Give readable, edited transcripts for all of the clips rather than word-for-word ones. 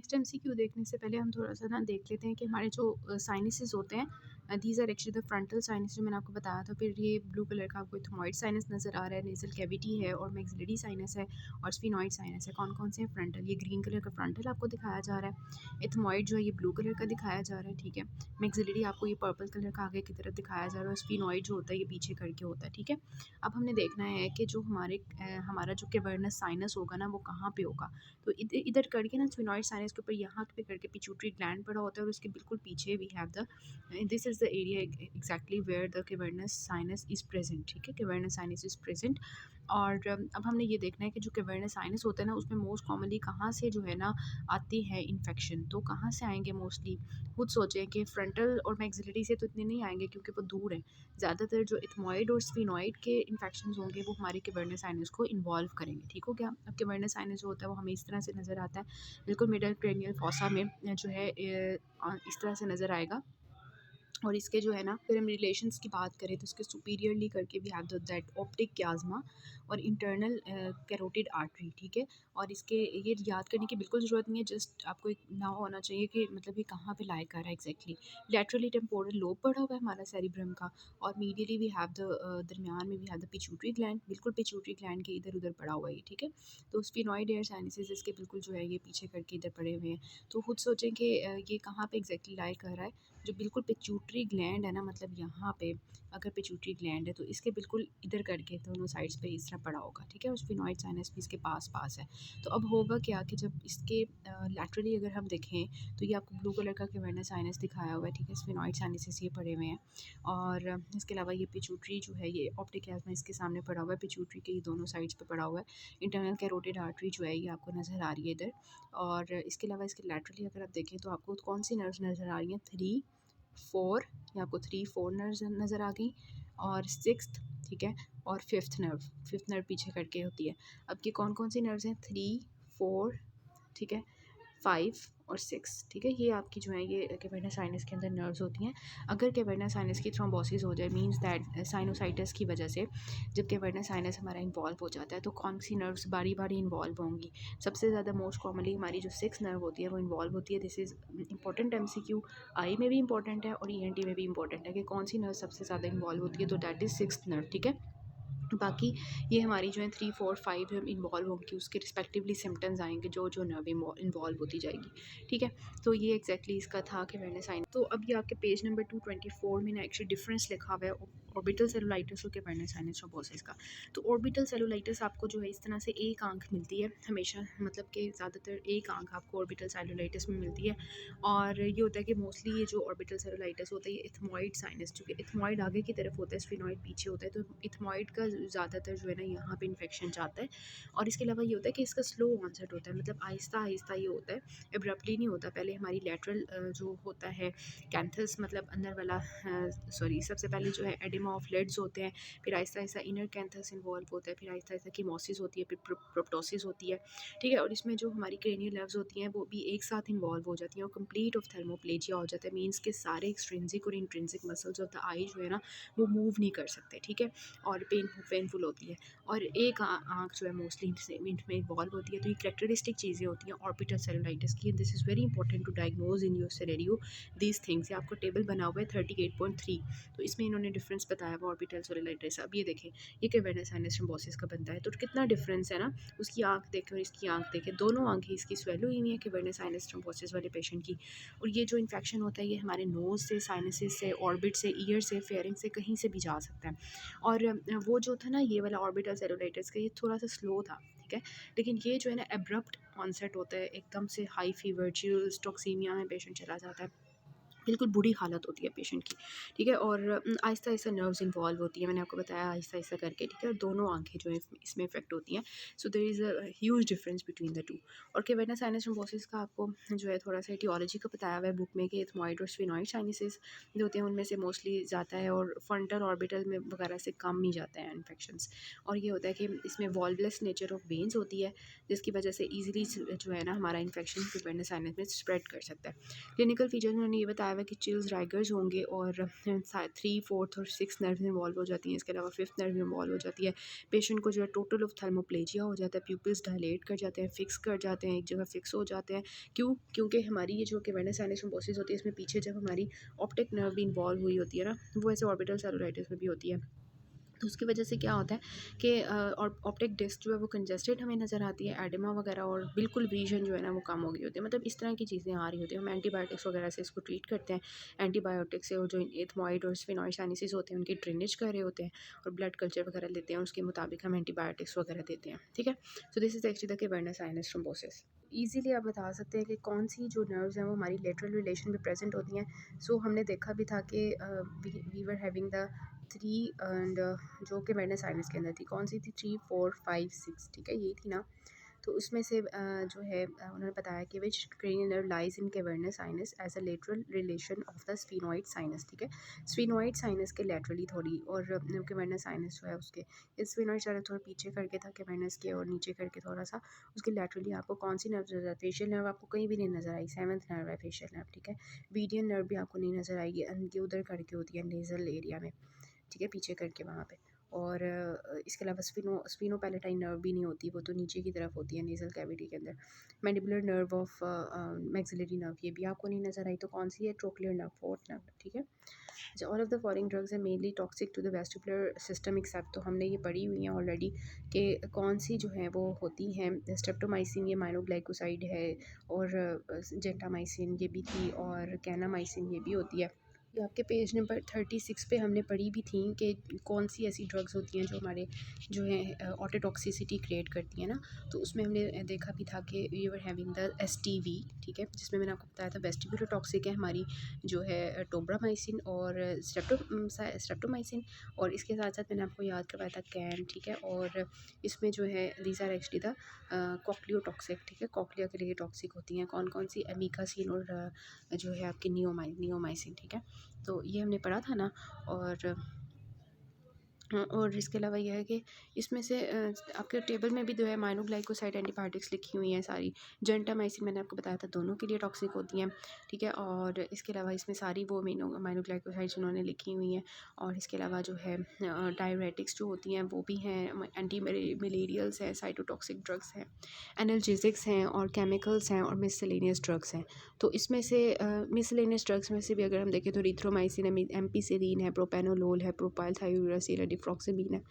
Next MCQ देखने से पहले हम थोड़ा-सा ना देख लेते हैं कि हमारे जो साइनसेस होते हैं, these are actually the frontal sinus जो मैंने आपको बताया था। फिर ये ब्लू कलर का आपको इथमॉइड साइनस नज़र आ रहा है, नेज़ल कैविटी है और मैक्सिलरी साइनस है और स्फिनॉइड साइनस है। कौन-कौन से हैं? फ्रंटल, ये ग्रीन कलर का फ्रंटल आपको दिखाया जा रहा है। इथमॉइड जो है ये ब्लू कलर का दिखाया जा रहा है, ठीक है। मैक्सिलरी आपको ये पर्पल कलर का आगे की तरफ दिखाया जा रहा है और स्फिनॉइड जो होता है ये पीछे करके होता है, ठीक है। अब हमने देखना है कि जो हमारा जो कैवर्नस साइनस होगा ना वो कहाँ पे होगा। तो इधर करके ना स्फिनॉइड साइनस के ऊपर यहाँ पे करके पिट्यूटरी ग्लैंड पड़ा होता है और उसके बिल्कुल पीछे we have the this is the area exactly where the cavernous sinus is present, ठीक है। Cavernous sinus is present. और अब हमने ये देखना है कि जो कैवर्नस साइनस होता है ना उसमें मोस्ट कॉमनली कहाँ से जो है ना आते हैं इन्फेक्शन। तो कहाँ से आएंगे मोस्टली, खुद सोचें कि फ्रंटल और मैक्सिलरी से तो इतने नहीं आएंगे क्योंकि वो दूर हैं। ज़्यादातर जो इथमॉइड और स्फिनॉइड के इन्फेक्शंस होंगे वो हमारे कैवर्नस साइनस को इन्वॉल्व करेंगे, ठीक हो गया। अब कैवर्नस साइनस जो होता है वो हमें इस तरह से नज़र आता है, बिल्कुल मिडल क्रेनियल फॉसा में जो है इस तरह से नज़र आएगा। और इसके जो है ना फिर हम रिलेशंस की बात करें तो इसके सुपीरियरली करके भी हैव दैट ऑप्टिक क्याज़्मा और इंटरनल कैरोटिड आर्टरी, ठीक है। और इसके ये याद करने की बिल्कुल ज़रूरत नहीं है, जस्ट आपको एक ना होना चाहिए कि मतलब ये कहाँ पे लाई कर रहा है एग्जैक्टली। लैटरली टेम्पोरल लोब पड़ा हुआ है हमारा सेरिब्रम का और मीडियली वी हैव द दरमियान में we have the pituitary gland, बिल्कुल पिट्यूटरी ग्लैंड के इधर उधर पड़ा हुआ है ये, ठीक है। तो स्फिनॉइड एयर साइनसेस इसके बिल्कुल जो है ये पीछे करके इधर पड़े हुए हैं। तो खुद सोचें कि ये कहाँ पे एग्जैक्टली लाई कर रहा है। जो बिल्कुल पिट्यूटरी ग्लैंड है ना, मतलब यहाँ पे अगर पिट्यूटरी ग्लैंड है तो इसके बिल्कुल इधर करके दोनों साइड्स पे इस तरह पड़ा होगा, ठीक है। और स्फिनॉइड साइनस भी इसके पास पास है। तो अब होगा क्या कि जब इसके लैटरली अगर हम देखें तो ये आपको ब्लू कलर का कैवर्नस साइनस दिखाया हुआ है, ठीक है। स्फिनॉइड साइनसेस ये पड़े हुए हैं और इसके अलावा ये पिट्यूटरी जो है ये ऑप्टिक एस्मा इसके सामने पड़ा हुआ है, पिट्यूटरी के ये दोनों साइड्स पे पड़ा हुआ है। इंटरनल कैरोटिड आर्टरी जो है ये आपको नज़र आ रही है इधर। और इसके अलावा इसके लैटरली अगर आप देखें तो आपको कौन सी नर्व्स नज़र आ रही हैं? 3, 4, या आपको 3, 4 नर्व्स नज़र आ गई और सिक्स्थ, ठीक है। और फिफ्थ नर्व पीछे करके होती है। अब ये कौन कौन सी नर्व्स हैं? 3, 4, ठीक है, 5 और 6, ठीक है। ये आपकी जो है ये कैवर्नस साइनस के अंदर नर्व्स होती हैं। अगर कैवर्नस साइनस की थ्रोम्बोसिस हो जाए मींस दैट साइनोसाइटिस की वजह से जब कैवर्नस साइनस हमारा इन्वॉल्व हो जाता है तो कौन सी नर्व्स बारी बारी इन्वॉल्व होंगी? सबसे ज़्यादा मोस्ट कॉमनली हमारी जो 6 नर्व होती है वो इन्वॉल्व होती है। दिस इज़ इंपॉर्टेंट एमसीक्यू, आई में भी इंपॉर्टेंट है और ईएनटी में भी इंपॉर्टेंट है कि कौन सी नर्व सबसे ज़्यादा इन्वॉल्व होती है। तो दैट इज़ 6th नर्व, ठीक है। बाकी ये हमारी जो है 3, 4, 5 हम इन्वॉल्व होंगी उसके रिस्पेक्टिवली सिम्टम्स आएंगे जो जो नर्व इन्वॉल्व होती जाएगी, ठीक है। तो ये एग्जैक्टली इसका था कि मैंने साइन। तो अब ये आपके पेज नंबर 224 में ना एक्चुअली डिफरेंस लिखा हुआ है ऑर्बिटल सेलुलाइटिस और कैवर्नस साइनस थ्रोम्बोसिस का। तो ऑर्बिटल सेलुलाइटिस आपको जो है इस तरह से एक आंख मिलती है हमेशा, मतलब कि ज़्यादातर एक आंख आपको ऑर्बिटल सेलुलाइटिस में मिलती है। और ये होता है कि मोस्टली ये जो ऑर्बिटल सेलुलाइटिस होता है ये इथमॉइड साइनस, चूँकि इथमॉइड आगे की तरफ होता है स्फिनॉइड पीछे होता है, तो इथमॉइड का ज़्यादातर जो है ना यहाँ पे इन्फेक्शन जाता है। और इसके अलावा ये होता है कि इसका स्लो ऑनसेट होता है, मतलब आहिस्ता आहिस्ता ये होता है, एब्रप्टली नहीं होता। पहले हमारी लेटरल जो होता है कैंथस मतलब अंदर वाला सॉरी सबसे पहले जो है एडिमा ऑफ लेड्स होते हैं, फिर Aahista Aahista inner canthus involve होता है, फिर आहिस्ता आहिस्ता कीमोसिस होती है, फिर प्रोप्टोसिस होती है, ठीक है। और इसमें जो हमारी क्रेनियल नर्व्स होती हैं वो भी एक साथ इन्वॉल्व हो जाती हैं और कंप्लीट ऑफ थर्मोप्लेजिया हो जाता है। मीन्स के सारे एक्सट्रिंसिक और इंट्रिंसिक मसल्स ऑफ द आई जो है ना वो मूव नहीं कर सकते, ठीक है। और पेनफुल होती है। और एक आँख जो है मोस्टली में इन्वॉल्व होती है। तो ये करेक्टरिस्टिक चीज़ें होती हैं ऑर्बिटल सेलुलाइटिस की। This is very important to diagnose in your scenario these things. ये आपको टेबल बना हुआ है 38.3, तो इसमें इन्होंने डिफरेंस बताया हुआ ऑर्बिटल सेलुलाइटिस। अब ये देखें ये कैवर्नस साइनस थ्रोम्बोसिस का बनता है, तो कितना डिफरेंस है ना। उसकी आँख देखें और इसकी आँख देखें, दोनों आँखें इसकी स्वेलो हुई हैं कैवर्नस साइनस थ्रोम्बोसिस वाले पेशेंट की। और ये जो इन्फेक्शन होता है ये हमारे नोज़ से, साइनसिस से, ऑर्बिट से, ईयर से, फेयरिंग से कहीं से भी जा सकता है। और वो जो था ना ये वाला ऑर्बिटल सेलुलाइटिस का ये थोड़ा सा स्लो था, ठीक है। लेकिन ये जो है ना एब्रप्ट ऑनसेट होता है, एकदम से हाई फीवर चिल्स टॉक्सीमिया में पेशेंट चला जाता है, बिल्कुल बुरी हालत होती है पेशेंट की, ठीक है। और आहिस्ता आहिस्ता नर्व्स इन्वॉल्व होती है, मैंने आपको बताया आहिस्ता आहिस्ता करके, ठीक है। और दोनों आंखें जो है इसमें इफेक्ट होती हैं। So there is a huge difference between the two. और कैवर्नस साइनस थ्रोम्बोसिस का आपको जो है थोड़ा सा एटियोलॉजी का बताया हुआ है बुक में कि इथमॉइड और स्फिनॉइड साइनसेस जो होते हैं उनमें से मोस्टली जाता है और फ्रंटल ऑर्बिटल में वगैरह से कम ही जाते हैं इन्फेक्शंस। और ये होता है कि इसमें वॉल्वलेस नेचर ऑफ वेन्स होती है जिसकी वजह से ईजिली जो है ना हमारा इन्फेक्शन कैवर्नस साइनस में स्प्रेड कर सकता है। क्लिनिकल फीचर उन्होंने ये बताया बताया हुआ है कि चिल्स राइगर्स होंगे और 3, 4th और 6th नर्व इन्वॉल्व हो जाती हैं। इसके अलावा 5th नर्व इन्वॉल्व हो जाती है। पेशेंट को जो है टोटल ऑफ्थेल्मोप्लेजिया हो जाता है, प्यूपिल्स डायलेट कर जाते हैं, फिक्स कर जाते हैं, एक जगह फिक्स हो जाते हैं। क्योंकि हमारी ये जो कैवर्नस साइनस थ्रोम्बोसिस होती है, इसमें पीछे जब हमारी ऑप्टिक नर्व भी इन्वॉल्व हुई होती है ना, वो ऐसे ऑर्बिटल सेलुलाइटिस में भी होती है। तो उसकी वजह से क्या होता है कि और ऑप्टिक डिस्क जो है वो कंजेस्टेड हमें नज़र आती है, एडिमा वगैरह, और बिल्कुल विजन जो है ना वो कम हो गई होती है। मतलब इस तरह की चीज़ें आ रही होती हैं। हम एंटीबायोटिक्स वगैरह से इसको ट्रीट करते हैं। एंटीबायोटिक्स से, और जो एथमॉइड और स्फेनॉइड साइनसिस होते हैं उनकी ड्रेनेज कर रहे होते हैं, और ब्लड कल्चर वगैरह लेते हैं, उसके मुताबिक हम एंटीबायोटिक्स वगैरह देते हैं। ठीक है, so this is actually the cavernous sinus thrombosis. Easily आप बता सकते हैं कि कौन सी जो नर्व्स हैं वो हमारी लेटरल रिलेशन में प्रेजेंट होती हैं। सो हमने देखा भी था कि we were having the 3 and जो कि मैंने साइनस के अंदर थी, कौन सी थी, 3, 4, 5, 6, ठीक है, यही थी ना। तो उसमें से जो है उन्होंने बताया कि which cranial nerve lies in cavernous sinus as a lateral relation of the sphenoid sinus. ठीक है, स्फीनॉइड साइनस के लेटरली थोड़ी, और कैवर्नस साइनस जो है उसके स्फीनॉइड साइनस थोड़ा पीछे करके था कैवर्नस के, और नीचे करके थोड़ा सा उसके लेटरली आपको कौन सी नर्व नजर, फेशियल नर्व आपको कहीं भी नहीं नजर आई, 7th नर्व है फेशियल नर्व। ठीक है, वीडियन नर्व भी आपको नहीं नजर आएगी, ये उधर करके होती है नेजल एरिया में, ठीक है, पीछे करके वहाँ पे। और इसके अलावा स्पिनो पैलेटाइन नर्व भी नहीं होती, वो तो नीचे की तरफ होती है नेज़ल कैविटी के अंदर। Mandibular nerve of maxillary nerve, ये भी आपको नहीं नज़र आई, तो कौन सी है, ट्रोक्लियर नर्व, 4th नर्व। ठीक है, अच्छा, all of the following drugs है mainly toxic to the vestibular system except, तो हमने ये पढ़ी हुई हैं ऑलरेडी कि कौन सी जो है वो होती हैं। स्ट्रेप्टोमाइसिन ये माइनोग्लाइकोसाइड है, और जेंटामाइसिन ये भी थी, और कैनामाइसिन ये भी होती है। ये आपके पेज नंबर 36 पे हमने पढ़ी भी थी कि कौन सी ऐसी ड्रग्स होती हैं जो हमारे जो है ऑटोटॉक्सिसिटी क्रिएट करती हैं ना। तो उसमें हमने देखा भी था कि we were having the STV, ठीक है, जिसमें मैंने आपको बताया था वेस्टिबुलर टॉक्सिक है हमारी जो है टोब्रामाइसिन और स्ट्रेप्टोमाइसिन, और इसके साथ साथ मैंने आपको याद करवाया था कैन। ठीक है, और इसमें जो है दीज आर एक्चुअली द कॉक्लियोटॉक्सिक। ठीक है, कॉक्लिया के लिए टॉक्सिक होती हैं कौन कौन सी, अमीकासिन और जो है आपकी नियोमाइसिन। ठीक है, तो ये हमने पढ़ा था ना। और इसके अलावा यह है कि इसमें से आपके टेबल में भी जो है माइनोग्लाइकोसाइड एंटीबायोटिक्स लिखी हुई हैं सारी। जेंटामाइसिन मैंने आपको बताया था दोनों के लिए टॉक्सिक होती हैं। ठीक है, और इसके अलावा इसमें सारी वो माइनोग्लाइकोसाइड्स उन्होंने लिखी हुई हैं। और इसके अलावा जो है डायरेटिक्स जो होती हैं वो भी हैं, एंटी मलेरियल्स हैं, साइटोटॉक्सिक ड्रग्स हैं, एनाल्जेसिक्स हैं, और केमिकल्स हैं, और मिससेलेनियस ड्रग्स हैं। तो इसमें से मिसलेनियस ड्रग्स में से भी अगर हम देखें तो रिथ्रोमाइसिन है, एम्पीसिलिन है, प्रोपेनोलोल है, प्रोपाइल थायोरेसिल है, डिफ्रॉक्सिबीन है।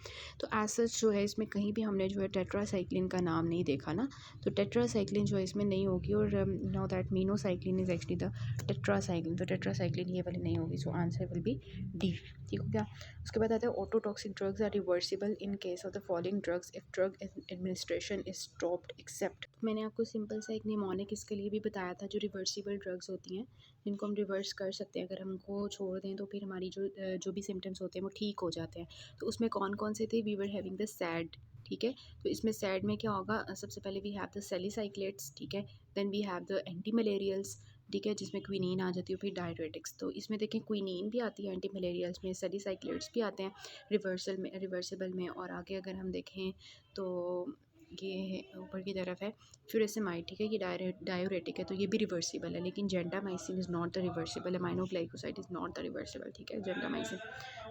तो एज सच जो है इसमें कहीं भी हमने जो है टेट्रासाइक्लिन का नाम नहीं देखा ना, तो टेट्रासाइक्लिन जो है इसमें नहीं होगी। और now that minocycline is actually the tetracycline, तो टेट्रासाइक्लिन ये वाली नहीं होगी, so answer will be D. ठीक हो गया। उसके बाद आता है ototoxic drugs are reversible in case of the following drugs if drug administration is stopped except. मैंने आपको सिंपल सा एक निमोनिक इसके लिए भी बताया था, जो रिवर्सिबल ड्रग्स होती हैं जिनको हम रिवर्स कर सकते हैं, अगर हमको छोड़ दें तो फिर हमारी जो भी सिम्टम्स होते हैं वो ठीक हो जाते हैं। तो उसमें कौन कौन से थे, we were having the sad. ठीक है, तो इसमें सैड में क्या होगा, सबसे पहले वी हैव द सेलिसाइक्लेट्स। ठीक है, then we have the anti malarials. ठीक है, जिसमें क्विनीन आ जाती है, फिर डायरेटिक्स। तो इसमें देखें क्विनीन भी आती है एंटी मलेरियल्स में, सेलिसाइक्लेट्स भी आते हैं रिवर्सिबल में। और आगे अगर हम देखें तो ये ऊपर की तरफ है फ्यूरेसेमाइड। ठीक है, ये डायूरेटिक है, तो ये भी रिवर्सिबल है, लेकिन gentamicin is not the reversible, aminoglycoside is not the reversible. ठीक है, जेंटामाइसिन।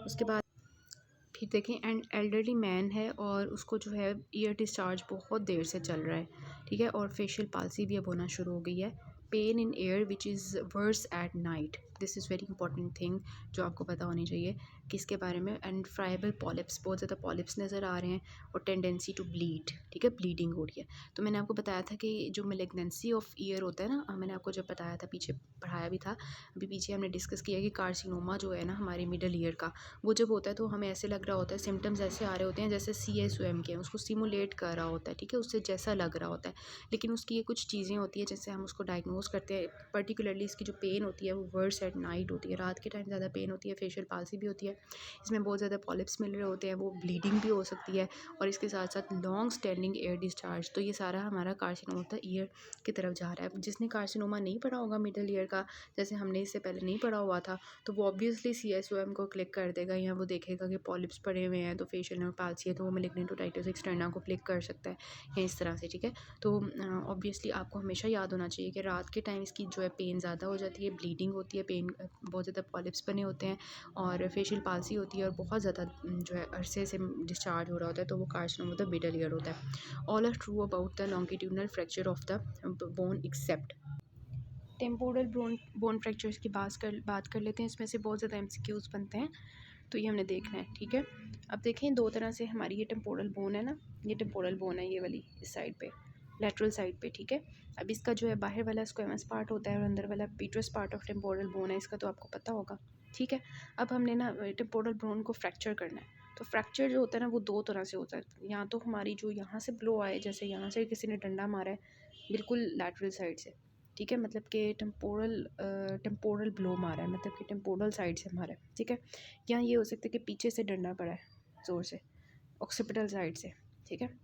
उसके बाद फिर देखें एल्डरली मैन है, और उसको जो है ईयर डिस्चार्ज बहुत देर से चल रहा है। ठीक है, और फेशियल पाल्सी भी अब होना शुरू हो गई है। Pain in air which is verse at night, this is very important thing जो आपको पता होनी चाहिए किसके बारे में। एंड फ्राइबल पॉलिप्स, बहुत ज़्यादा पॉलिप्स नज़र आ रहे हैं, और टेंडेंसी टू ब्लीड। ठीक है, ब्लीडिंग हो रही है। तो मैंने आपको बताया था कि जो मेलिग्नेंसी ऑफ ईयर होता है ना, मैंने आपको जब बताया था, पीछे पढ़ाया भी था, अभी पीछे हमने डिस्कस किया कि कार्सिनोमा जो है ना हमारे मिडल ईयर का, वो जब होता है तो हमें ऐसे लग रहा होता है, सिम्टम्स ऐसे आ रहे होते हैं जैसे CSOM के, उसको सिमुलेट कर रहा होता है। ठीक है, उससे जैसा लग रहा होता है, लेकिन उसकी ये कुछ चीज़ें होती है जैसे हम उसको डायग्नोज करते हैं। पर्टिकुलरली इसकी जो पेन होती है वो वर्स एट नाइट होती है, रात के टाइम ज़्यादा पेन होती है। फेशियल पाल्सी भी होती है, इसमें बहुत ज़्यादा पॉलिप्स मिल रहे होते हैं, वो ब्लीडिंग भी हो सकती है, और इसके साथ साथ लॉन्ग स्टैंडिंग एयर डिस्चार्ज। तो ये सारा हमारा कार्सिनोमा ऑफ द ईयर की तरफ जा रहा है। जिसने कार्सिनोमा नहीं पढ़ा होगा मिडल ईयर का, जैसे हमने इससे पहले नहीं पढ़ा हुआ था, तो वो ऑब्वियसली CSOM को क्लिक कर देगा, या वो देखेगा कि पॉलिप्स पड़े हुए हैं तो फेशियल नर्व पाल्सी है, तो वो मैलिग्नेंट ओटाइटिस एक्सटर्ना को क्लिक कर सकता है, या इस तरह से। ठीक है, तो ऑब्वियसली आपको हमेशा याद होना चाहिए कि रात बर्थ के टाइम इसकी जो है पेन ज़्यादा हो जाती है, ब्लीडिंग होती है, पेन बहुत ज़्यादा पॉलिप्स बने होते हैं और फेशियल पाल्सी होती है और बहुत ज़्यादा जो है अरसे से डिस्चार्ज हो रहा होता है, तो वो carcinoma of the middle ear होता है। All are true about the longitudinal fracture of the bone except temporal bone fractures की बात कर लेते हैं। इसमें से बहुत ज़्यादा एमसीक्यूज़ बनते हैं, तो ये हमने देखना है, ठीक है। अब देखें, दो तरह से हमारी ये टेम्पोरल बोन है ना, ये टेम्पोरल बोन है, ये वाली इस साइड पे, लेटरल साइड पे, ठीक है। अब इसका जो है बाहर वाला स्क्वेमस पार्ट होता है और अंदर वाला Peters part of temporal bone है, इसका तो आपको पता होगा, ठीक है। अब हमने ना टेम्पोरल बोन को फ्रैक्चर करना है। तो फ्रैक्चर जो होता है ना वो दो तरह से होता है। या तो हमारी जो यहाँ से ब्लो आए, जैसे यहाँ से किसी ने डंडा मारा है बिल्कुल लैटरल साइड से, ठीक है, मतलब कि टेम्पोरल ब्लो मारा है, मतलब कि टेम्पोरल साइड से मारा है, ठीक है। या ये हो सकता है कि पीछे से डंडा पड़ा है ज़ोर से, ऑक्सीपिटल साइड से, ठीक है।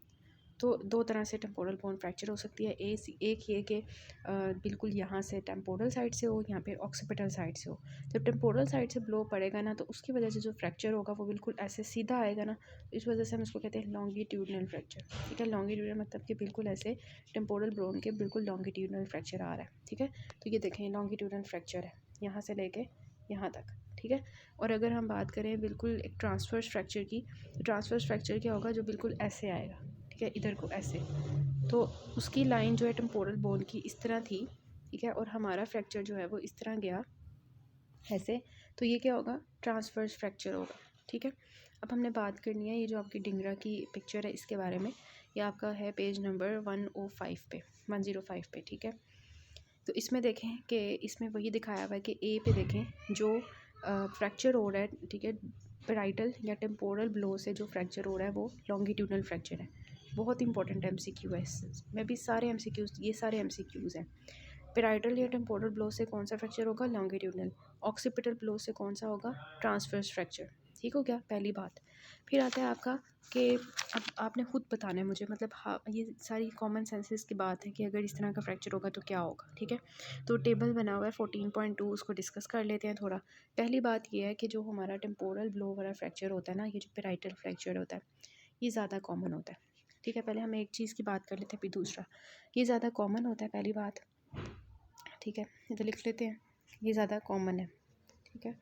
तो दो तरह से टेम्पोरल बोन फ्रैक्चर हो सकती है। एक ये कि बिल्कुल यहाँ से टेम्पोरल साइड से हो, यहाँ पे ऑक्सीपिटल साइड से हो। जब टेम्पोरल साइड से ब्लो पड़ेगा ना, तो उसकी वजह से जो फ्रैक्चर होगा वो बिल्कुल ऐसे सीधा आएगा ना, इस वजह से हम इसको कहते हैं लॉन्गिट्यूडनल फ्रैक्चर, ठीक है। लॉन्गिट्यूडनल मतलब कि बिल्कुल ऐसे टेम्पोरल बोन के बिल्कुल लॉन्गिट्यूडनल फ्रैक्चर आ रहा है, ठीक है। तो ये देखें लॉन्गिट्यूडनल फ्रैक्चर है यहाँ से लेके यहाँ तक, ठीक है। और अगर हम बात करें बिल्कुल एक ट्रांसवर्स फ्रैक्चर की, तो ट्रांसवर्स फ्रैक्चर क्या होगा, जो बिल्कुल ऐसे आएगा, ठीक है, इधर को ऐसे। तो उसकी लाइन जो है टेम्पोरल बोन की इस तरह थी, ठीक है, और हमारा फ्रैक्चर जो है वो इस तरह गया ऐसे, तो ये क्या होगा, ट्रांसवर्स फ्रैक्चर होगा, ठीक है। अब हमने बात करनी है ये जो आपकी डिंगरा की पिक्चर है इसके बारे में। ये आपका है पेज नंबर 105 पे, 105 पे, ठीक है। तो इसमें देखें कि इसमें वही दिखाया हुआ है कि ए पे देखें जो फ्रैक्चर हो रहा है, ठीक है, पेराइटल या टेम्पोरल ब्लो से जो फ्रैक्चर हो रहा है वो लॉन्गिट्यूडनल फ्रैक्चर है। बहुत इंपॉर्टेंट एमसीक्यू है इसमें भी, सारे एमसीक्यूज, ये सारे एमसीक्यूज़ हैं। पेराइटल या टेम्पोरल ब्लो से कौन सा फ्रैक्चर होगा, लॉन्गिट्यूडनल। ऑक्सीपिटल ब्लो से कौन सा होगा, ट्रांसवर्स फ्रैक्चर, ठीक हो गया, पहली बात। फिर आता है आपका कि अब आपने खुद बताना है मुझे, मतलब हाँ ये सारी कॉमन सेंसेस की बात है कि अगर इस तरह का फ्रैक्चर होगा तो क्या होगा, ठीक है। तो टेबल बना हुआ है 14.2, उसको डिस्कस कर लेते हैं थोड़ा। पहली बात ये है कि जो हमारा टेम्पोरल ब्लो वाला फ्रैक्चर होता है ना, ये जो पेराइटल फ्रैक्चर होता है ये ज़्यादा कॉमन होता है, ठीक है। पहले हम एक चीज़ की बात कर लेते हैं, फिर दूसरा, ये ज़्यादा कॉमन होता है, पहली बात, ठीक है। ये तो लिख लेते हैं, ये ज़्यादा कॉमन है, ठीक है,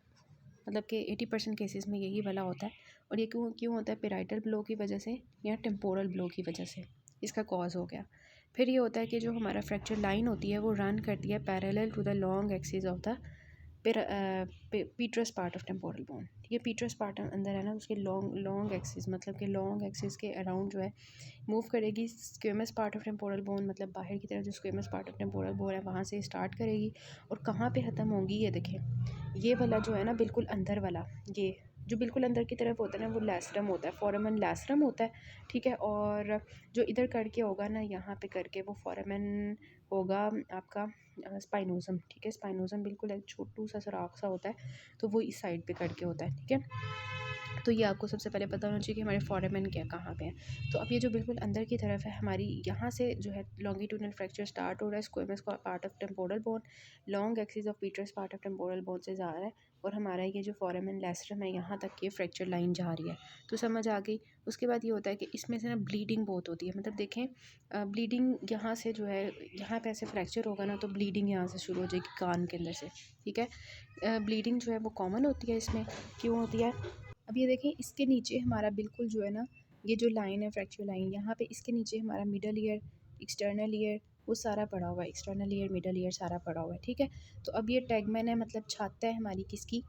मतलब कि 80% केसेस में यही वाला होता है। और ये क्यों क्यों होता है, पेराइटल ब्लो की वजह से या टेम्पोरल ब्लो की वजह से, इसका कॉज हो गया। फिर ये होता है कि जो हमारा फ्रैक्चर लाइन होती है वो रन करती है parallel to the long axis of the petrous part of temporal bone, ठीक है। पीटरस पार्ट अंदर है ना, उसके लॉन्ग एक्सिस, मतलब कि लॉन्ग एक्सिस के अराउंड जो है मूव करेगी। Squamous part of temporal bone, मतलब बाहर की तरफ जो squamous part of temporal bone है वहाँ से स्टार्ट करेगी और कहाँ पे ख़त्म होगी, ये देखें, ये वाला जो है ना बिल्कुल अंदर वाला, ये जो बिल्कुल अंदर की तरफ होता है ना वो लैसरम होता है, फोरामेन लैसरम होता है, ठीक है। और जो इधर करके होगा ना, यहाँ पे करके, वो फोरामेन होगा आपका स्पाइनोजम, ठीक है। स्पाइनोजम बिल्कुल एक छोटू सा सुराख सा होता है, तो वो इस साइड पे करके होता है, ठीक है। तो ये आपको सबसे पहले पता होना चाहिए कि हमारे फोरामेन क्या कहाँ पे हैं। तो अब ये जो बिल्कुल अंदर की तरफ है हमारी, यहाँ से जो है लॉन्गिट्यूडनल फ्रैक्चर स्टार्ट हो रहा है squamous part of temporal bone, long axis of Peters part of temporal bone से जा रहा है, और हमारा ये जो फोरामेन लैसरम है यहाँ तक ये फ्रैक्चर लाइन जा रही है, तो समझ आ गई। उसके बाद ये होता है कि इसमें से ना ब्लीडिंग बहुत होती है, मतलब देखें ब्लीडिंग यहाँ से जो है, यहाँ पे ऐसे फ्रैक्चर होगा ना तो ब्लीडिंग यहाँ से शुरू हो जाएगी कान के अंदर से, ठीक है। ब्लीडिंग जो है वो कॉमन होती है इसमें, क्यों होती है। अब ये देखें इसके नीचे हमारा बिल्कुल जो है ना, ये जो लाइन है फ्रैक्चर लाइन, यहाँ पे इसके नीचे हमारा मिडल ईयर, एक्सटर्नल ईयर, वो सारा पड़ा हुआ है, एक्सटर्नल ईयर, मिडल ईयर सारा पड़ा हुआ है, ठीक है। तो अब ये टैगमैन है, मतलब छत है हमारी किसकी,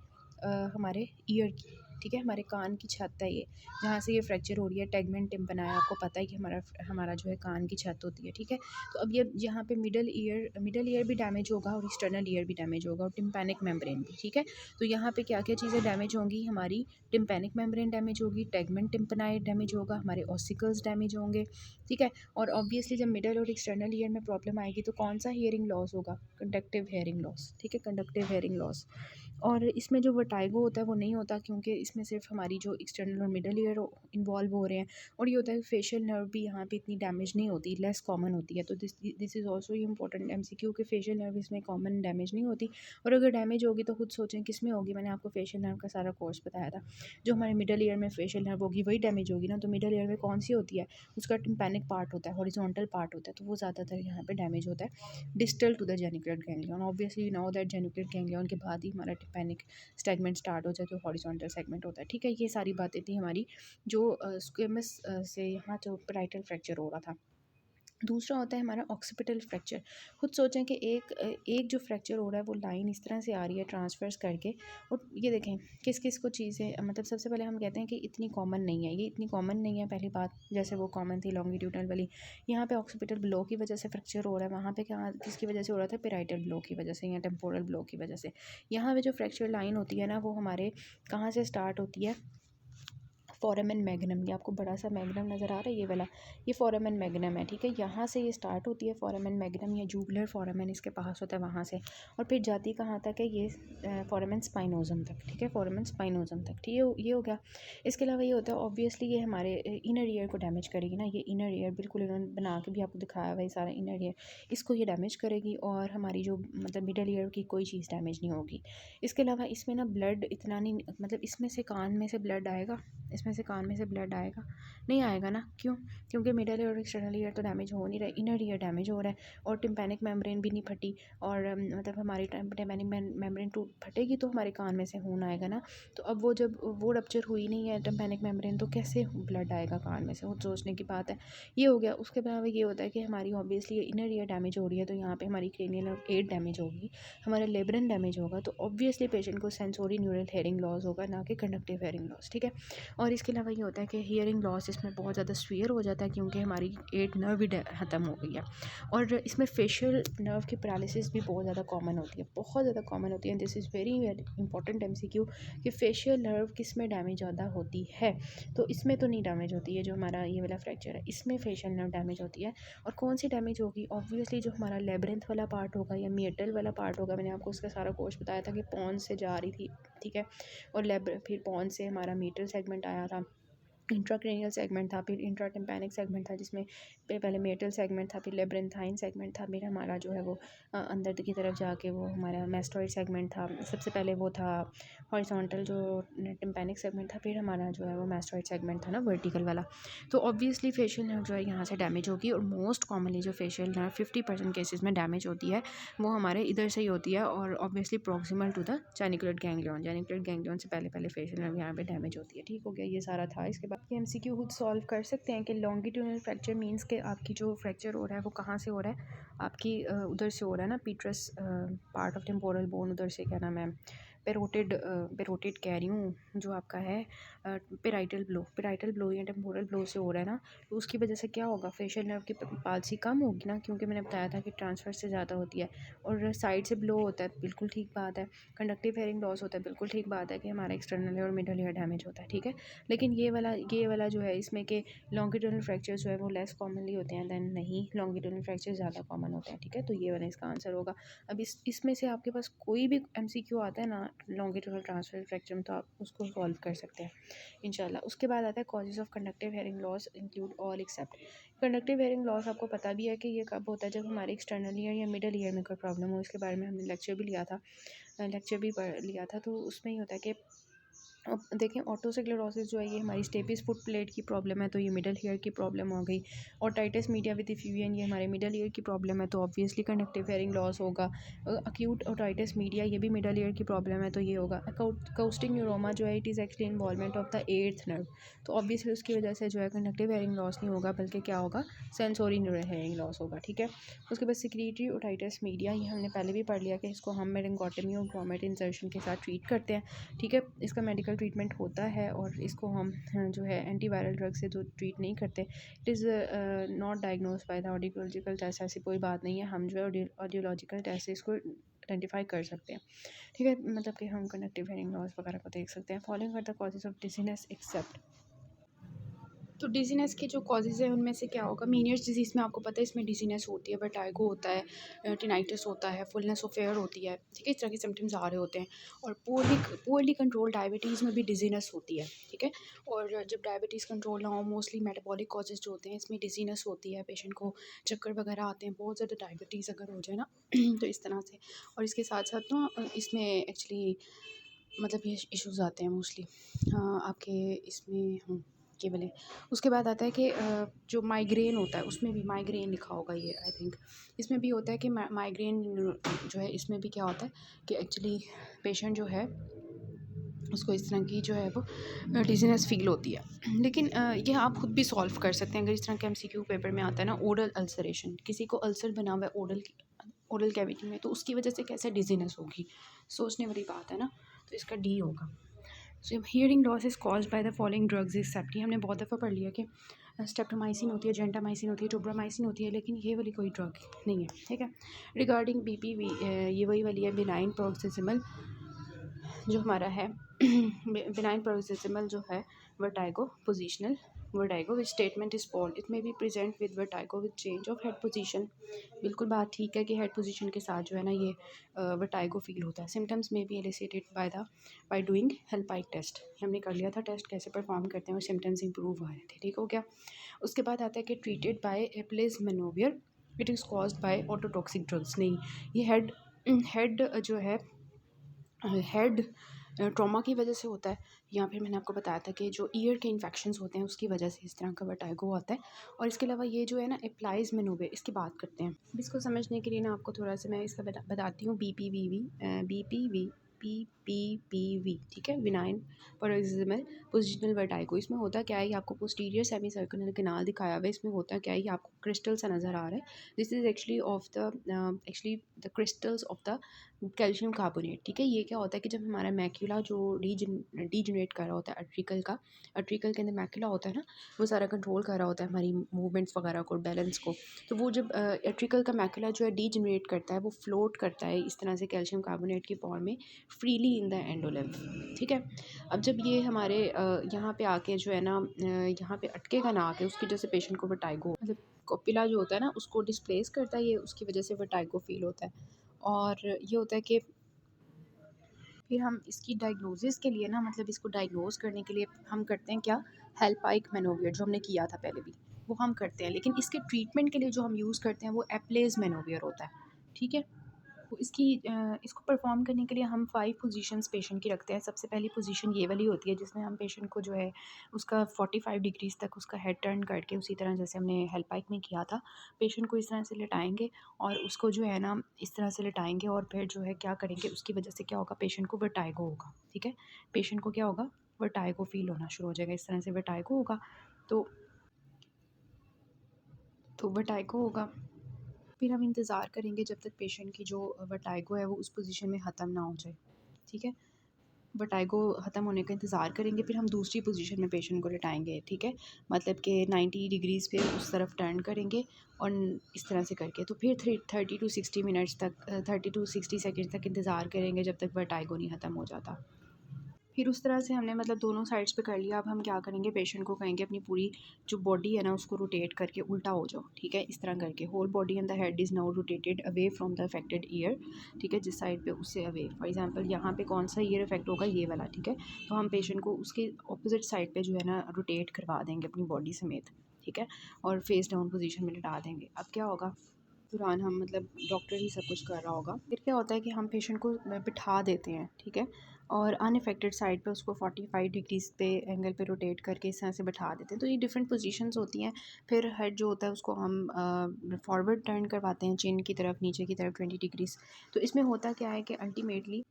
हमारे ईयर की, ठीक है, हमारे कान की छत है ये, जहाँ से ये फ्रैक्चर हो रही है। टैगमैन टिम्पन है, आपको पता है कि हमारा हमारा जो है कान की छत होती है, ठीक है। तो अब ये यहाँ पे मिडल ईयर भी डैमेज होगा और एक्सटर्नल ईयर भी डैमेज होगा और टिम्पैनिक मेम्ब्रेन भी, ठीक है। तो यहाँ पे क्या क्या चीज़ें डैमेज होंगी, हमारी टिम्पैनिक मेम्ब्रेन डैमेज होगी, टैगमेंट टिम्पनाई डैमेज होगा, हमारे ऑसिकल्स डैमेज होंगे, ठीक है। और ऑब्वियसली जब मिडल और एक्सटर्नल ईयर में प्रॉब्लम आएगी तो कौन सा हियरिंग लॉस होगा, कंडक्टिव हेयरिंग लॉस, ठीक है, कंडक्टिव हेयरिंग लॉस। और इसमें जो वर्टाइगो होता है वो नहीं होता, क्योंकि इसमें सिर्फ हमारी जो एक्सटर्नल और मिडल ईयर इन्वॉल्व हो रहे हैं, और ये होता है फेशियल नर्व भी यहाँ पे इतनी डैमेज नहीं होती, लेस कॉमन होती है। तो this is also important MCQ कि फेशियल नर्व इसमें कॉमन डैमेज नहीं होती, और अगर डैमेज होगी तो खुद सोचें किस में होगी। मैंने आपको फेशियल नर्व का सारा कोर्स बताया था, जो हमारे मिडल ईयर में फेशियल नर्व होगी वही डैमेज होगी ना। तो मिडल ईयर में कौन सी होती है, उसका टिम्पैनिक पार्ट होता है, हॉरिजॉन्टल पार्ट होता है, तो वो ज़्यादातर यहाँ पे डैमेज होता है distal to the geniculate ganglion. Obviously no that geniculate ganglion के बाद ही हमारा टिम्पैनिक सेगमेंट स्टार्ट हो जाए तो हॉरिजॉन्टल सेगमेंट होता है। ठीक है, ये सारी बातें थी हमारी जो स्क्वेमस से यहाँ जो पैराइटल फ्रैक्चर हो रहा था। दूसरा होता है हमारा ऑक्सीपिटल फ्रैक्चर। खुद सोचें कि एक जो फ्रैक्चर हो रहा है वो लाइन इस तरह से आ रही है ट्रांसफर्स करके, और ये देखें किस किस को चीज़ें, मतलब सबसे पहले हम कहते हैं कि इतनी कॉमन नहीं है, ये इतनी कॉमन नहीं है पहली बात, जैसे वो कॉमन थी लॉन्गिट्यूडनल वाली। यहाँ पे ऑक्सीपिटल ब्लो की वजह से फ्रैक्चर हो रहा है, वहाँ पे क्या किसकी वजह से हो रहा था, पेराइटल ब्लो की वजह से या टेम्पोरल ब्लो की वजह से। यहाँ पे जो फ्रैक्चर लाइन होती है ना वो हमारे कहाँ से स्टार्ट होती है, फोरामेन मैग्नम। ये आपको बड़ा सा मैग्नम नज़र आ रहा है, ये वाला, ये फोरामेन मैग्नम है। ठीक है, यहाँ से ये स्टार्ट होती है फोरामेन मैग्नम या जूगुलर फोरामेन इसके पास होता है वहाँ से, और फिर जाती कहाँ तक है, ये फोरामेन स्पाइनोजम तक। ठीक है, फोरामेन स्पाइनोजम तक। ठीक है, ये हो गया। इसके अलावा ये होता है ऑब्वियसली ये हमारे इनर ईयर को डैमेज करेगी ना, ये इनर ईयर बिल्कुल इन्होंने बना के भी आपको दिखाया हुआ है सारा इनर ईयर, इसको ये डैमेज करेगी, और हमारी जो मतलब मिडल ईयर की कोई चीज़ डैमेज नहीं होगी। इसके अलावा इसमें ना ब्लड इतना नहीं, मतलब इसमें से कान में से ब्लड आएगा, इसमें से कान में से ब्लड आएगा नहीं, आएगा ना, क्यों, क्योंकि मिडल ईयर और एक्सटर्नल ईयर तो डैमेज हो नहीं रहा है, इनर ईयर डैमेज हो रहा है, और टिम्पैनिक मेम्ब्रेन भी नहीं फटी, और मतलब हमारी टिम्पैनिक मेम्ब्रेन टूट फटेगी तो हमारे कान में से खून आएगा ना। तो अब वो जब वो रप्चर हुई नहीं है टिम्पैनिक मेम्ब्रेन, तो कैसे ब्लड आएगा कान में से, वो सोचने की बात है। ये हो गया। उसके अलावा ये होता है कि हमारी ऑब्वियसली इनर ईयर डैमेज हो रही है, तो यहाँ पे हमारी क्रेनियल और एड डैमेज होगी, हमारा लेब्रन डैमेज होगा, तो ऑब्वियसली पेशेंट को सेंसोरी न्यूरल हेयरिंग लॉस होगा, ना कि कंडक्टिव हेयरिंग लॉस। ठीक है, और इसके अलावा ये होता है कि हियरिंग लॉस इसमें बहुत ज़्यादा सीवियर हो जाता है, क्योंकि हमारी एट नर्व भी ख़त्म हो गई है, और इसमें फेशियल नर्व की पैरालिसिस भी बहुत ज़्यादा कॉमन होती है, बहुत ज़्यादा कॉमन होती है। This is very important MCQ कि फेशियल नर्व किस में डैमेज ज़्यादा होती है, तो इसमें तो नहीं डैमेज होती है, जो हमारा ये वाला फ्रैक्चर है इसमें फेशियल नर्व डैमेज होती है। और कौन सी डैमेज होगी, ऑब्वियसली जो हमारा लेब्रिंथ वाला पार्ट होगा या मेटल वाला पार्ट होगा। मैंने आपको उसका सारा कोर्स बताया था कि पॉन से जा रही थी, ठीक है, और फिर पॉन से हमारा मीटल सेगमेंट आया था, इंट्राक्रेनियल सेगमेंट था, फिर इंट्राटिम्पैनिक सेगमेंट था, जिसमें पहले मेटल सेगमेंट था, फिर लेब्रेंथाइन सेगमेंट था, फिर हमारा जो है वो अंदर की तरफ जाके वो हमारा मैस्टोइड सेगमेंट था। सबसे पहले वो था हॉरिजॉन्टल जो टिम्पैनिक सेगमेंट था, फिर हमारा जो है वो मैस्टोइड सेगमेंट था ना, वर्टिकल वाला। तो ऑब्वियसली फेशियल नर्व जो है यहाँ से डैमेज होगी, और मोस्ट कॉमनली जो फेशियल नर्व 50% केसेस में डैमेज होती है वो हमारे इधर से ही होती है, और obviously proximal to the geniculate ganglion, geniculate ganglion से पहले फेशियल नर्व यहाँ पे डैमेज होती है। ठीक हो गया, ये सारा था। इसके बाद MCQ खुद सॉल्व कर सकते हैं कि लॉन्गिट्यूडनल फ्रैक्चर मींस के आपकी जो फ्रैक्चर हो रहा है वो कहाँ से हो रहा है, आपकी उधर से हो रहा है ना, पीट्रस पार्ट ऑफ टेम्पोरल बोन, उधर से, क्या नाम है, पेरोटिड कह रही हूँ, जो आपका है पेराइटल ब्लो या टेम्पोरल ब्लो से हो रहा है ना, तो उसकी वजह से क्या होगा, फेशियल नर्व की पाल्सी कम होगी ना, क्योंकि मैंने बताया था कि ट्रांसफर से ज़्यादा होती है, और साइड से ब्लो होता है, बिल्कुल ठीक बात है। कंडक्टिव हेयरिंग लॉस होता है, बिल्कुल ठीक बात है कि हमारा एक्सटर्नल और मिडल ईयर डैमेज होता है। ठीक है, लेकिन ये वाला जो है इसमें के लॉन्गिट्यूडनल फ्रैक्चर जो है वो लेस कॉमनली होते हैं, दैन नहीं, लॉन्गिट्यूडनल फ्रैक्चर ज़्यादा कॉमन होते हैं। ठीक है, तो ये वाला इसका आंसर होगा। अब इसमें से आपके पास कोई भी MCQ आता है ना लॉन्गिट्यूडनल ट्रांसफर फ्रैक्चर में, तो आप उसको सॉल्व कर सकते हैं इंशाल्लाह। उसके बाद आता है causes of conductive hearing loss include all except. Conductive hearing loss आपको पता भी है कि ये कब होता है, जब हमारे एक्सटर्नल ईयर या मिडल ईयर में कोई प्रॉब्लम हो। इसके बारे में हमने लेक्चर भी लिया था, तो उसमें ही होता है कि अब देखें ऑटोस्क्लेरोसिस जो है ये हमारी स्टेपिस फुट प्लेट की प्रॉब्लम है, तो ये मिडल ईयर की प्रॉब्लम हो गई। ओटाइटिस मीडिया विद इफ्यूजन ये हमारे मिडल ईयर की प्रॉब्लम है, तो ऑब्वियसली कंडक्टिव हेयरिंग लॉस होगा। अक्यूट ओटाइटिस मीडिया ये भी मिडल ईयर की प्रॉब्लम है, तो ये होगा। काउस्टिक न्यूरोमा जो है it is actually involvement of the eighth nerve, तो ऑब्वियसली उसकी वजह से जो है कंडक्टिव हेयरिंग लॉस नहीं होगा, बल्कि क्या होगा, सेंसोरी न्यूरल हेयरिंग लॉस होगा। ठीक है, उसके बाद सिक्रीटरी ओटाइटिस मीडिया, ये हमने पहले भी पढ़ लिया कि इसको हम मेरिंगोटमी और ग्रोमेट इंसर्शन के साथ ट्रीट करते हैं। ठीक है, इसका मेडिकल ट्रीटमेंट होता है, और इसको हम जो है एंटीवायरल ड्रग से तो ट्रीट नहीं करते। It is not diagnose by the audiological test, ऐसी कोई बात नहीं है, हम जो है ऑडियोलॉजिकल टेस्ट से इसको आइडेंटिफाई कर सकते हैं। ठीक है, मतलब कि हम कंडक्टिव हेयरिंग लॉस वगैरह को देख सकते हैं। Following are the causes of dizziness except. तो डिज़ीनेस के जो कॉजेज़ हैं उनमें से क्या होगा, मीनियर्स डिज़ीज़ में आपको पता है इसमें डिज़ीनेस होती है, वर्टिगो होता है, टिनाइटिस होता है, फुलनेस ऑफ एयर होती है, ठीक है, इस तरह के सिम्पटम्स आ रहे होते हैं। और पुअरली कंट्रोल डायबिटीज़ में भी डिज़ीनेस होती है, ठीक है। और जब डायबिटीज़ कंट्रोल ना हो, मोस्टली मेटाबॉलिक कॉजेज़ जो होते हैं इसमें डिज़ीनेस होती है, पेशेंट को चक्कर वगैरह आते हैं, बहुत ज़्यादा डायबिटीज़ अगर हो जाए ना तो इस तरह से। और इसके साथ साथ ना इसमें एक्चुअली मतलब ये इश्यूज़ आते हैं मोस्टली आपके इसमें क्या बोले। उसके बाद आता है कि जो माइग्रेन होता है उसमें भी, माइग्रेन लिखा होगा ये आई थिंक, इसमें भी होता है कि माइग्रेन जो है इसमें भी क्या होता है कि एक्चुअली पेशेंट जो है उसको इस तरह की जो है वो डिजीनेस फील होती है। लेकिन ये आप खुद भी सॉल्व कर सकते हैं अगर इस तरह के एमसीक्यू पेपर में आता है ना, ओरल अल्सरेशन, किसी को अल्सर बना हुआ है ओरल कैविटी में, तो उसकी वजह से कैसे डिजीनेस होगी, सोचने वाली बात है ना। तो इसका डी होगा। So hearing loss is caused by the following drugs except, ये हमने बहुत दफ़ा पढ़ लिया कि स्ट्रेप्टोमाइसिन होती है, जेंटामाइसिन होती है, टोब्रामाइसिन होती है, लेकिन ये वाली कोई ड्रग नहीं है, ठीक है। रिगार्डिंग बीपीवी, ये वही वाली है, बिनाइन प्रोक्सिमल जो हमारा है बिनाइन प्रोक्सिमल जो है vertigo positional vertigo which statement is false, it may be present with vertigo with change of head position. बिल्कुल बात ठीक है कि हेड पोजीशन के साथ जो है ना ये वर्टाइगो फील होता है। सिम्टम्स में बी एलिसिटेड बाय डूइंग हेल्पाइक टेस्ट, हमने कर लिया था टेस्ट कैसे परफॉर्म करते हैं और सिम्टम्स इंप्रूव हो रहे थे, ठीक हो गया। उसके बाद आता है कि treated by Epley's maneuver, it is caused by ototoxic drugs. नहीं, ये हेड जो है हेड ट्रॉमा की वजह से होता है, या फिर मैंने आपको बताया था कि जो ईयर के इन्फेक्शंस होते हैं उसकी वजह से इस तरह का वर्टाइगो आता है। और इसके अलावा ये जो है ना एप्लाइज मेनोवे, इसकी बात करते हैं। अब इसको समझने के लिए ना आपको थोड़ा सा मैं इसका बताती हूँ। BPPV, ठीक है, विनाइन paroxysmal पोजिशनल वर्टाइगो। इसमें होता क्या है, ये आपको पोस्टीरियर सेमी सर्कुलर कैनाल दिखाया हुआ है, इसमें होता क्या है, ये आपको क्रिस्टल सा नज़र आ रहा है। This is actually the crystals of the calcium carbonate, ठीक है। ये क्या होता है कि जब हमारा मैक्यूला जो डीजनरेट कर रहा होता है अर्ट्रिकल के अंदर मैक्यूला होता है ना, वो सारा कंट्रोल कर रहा होता है हमारी मूवमेंट्स वगैरह को, बैलेंस को। तो वो जब अर्ट्रिकल का मैक्यूला जो है डीजनरेट करता है, वो फ्लोट करता है इस तरह से कैल्शियम कार्बोनेट की फॉर्म में फ्रीली इन द एंडोलिम्फ, ठीक है। अब जब ये हमारे यहाँ पे आके जो है ना यहाँ पे अटकेगा ना आके, उसकी वजह से पेशेंट को वर्टाइगो, मतलब कोपिला जो होता है ना उसको डिस्प्लेस करता है ये, उसकी वजह से वर्टाइगो फील होता है। और ये होता है कि फिर हम इसकी डायग्नोसिस के लिए ना, मतलब इसको डायग्नोज करने के लिए हम करते हैं क्या, हेल्पाइक मेनोवियर जो हमने किया था पहले भी, वो हम करते हैं। लेकिन इसके ट्रीटमेंट के लिए जो हम यूज़ करते हैं वो एप्लेज मेनोवियर होता है, ठीक है। तो इसको परफॉर्म करने के लिए हम 5 पोजीशंस पेशेंट की रखते हैं। सबसे पहली पोजीशन ये वाली होती है जिसमें हम पेशेंट को जो है उसका 45 डिग्रीज तक उसका हेड टर्न करके, उसी तरह जैसे हमने हेल्पाइक में किया था, पेशेंट को इस तरह से लेटाएंगे और उसको जो है ना इस तरह से लेटाएंगे। और फिर जो है क्या करेंगे, उसकी वजह से क्या होगा, पेशेंट को वर्टाइगो होगा, ठीक है। पेशेंट को क्या होगा, वर्टाइगो फील होना शुरू हो जाएगा, इस तरह से वर्टाइगो होगा। तो वर्टाइगो होगा। फिर हम इंतज़ार करेंगे जब तक पेशेंट की जो वर्टाइगो है वो उस पोजीशन में ख़त्म ना हो जाए, ठीक है। वर्टाइगो ख़त्म होने का इंतज़ार करेंगे, फिर हम दूसरी पोजीशन में पेशेंट को लेटाएंगे, ठीक है। मतलब कि 90 डिग्रीज़ पे उस तरफ टर्न करेंगे और इस तरह से करके, तो फिर 30 टू 60 मिनट्स तक 30 टू 60 सेकेंड तक इंतज़ार करेंगे जब तक वर्टाइगो नहीं ख़त्म हो जाता। फिर उस तरह से हमने मतलब दोनों साइड्स पे कर लिया। अब हम क्या करेंगे, पेशेंट को कहेंगे अपनी पूरी जो बॉडी है ना उसको रोटेट करके उल्टा हो जाओ, ठीक है, इस तरह करके। Whole body and the head is now rotated away from the affected ear, ठीक है, जिस साइड पे उससे अवे। फॉर एग्जांपल यहाँ पे कौन सा ईयर इफेक्ट होगा, ये वाला, ठीक है। तो हम पेशेंट को उसके अपोजिट साइड पे जो है ना रोटेट करवा देंगे अपनी बॉडी समेत, ठीक है, और फेस डाउन पोजीशन में लिटा देंगे। अब क्या होगा, दौरान हम मतलब डॉक्टर ही सब कुछ कर रहा होगा। फिर क्या होता है कि हम पेशेंट को बिठा देते हैं, ठीक है, और अनइफेक्टेड साइड पे उसको 45 डिग्रीज पे एंगल पे रोटेट करके इस तरह से बिठा देते हैं। तो ये डिफरेंट पोजीशंस होती हैं। फिर हेड जो होता है उसको हम फॉरवर्ड टर्न करवाते हैं, चिन की तरफ, नीचे की तरफ 20 डिग्रीज। तो इसमें होता क्या है कि अल्टीमेटली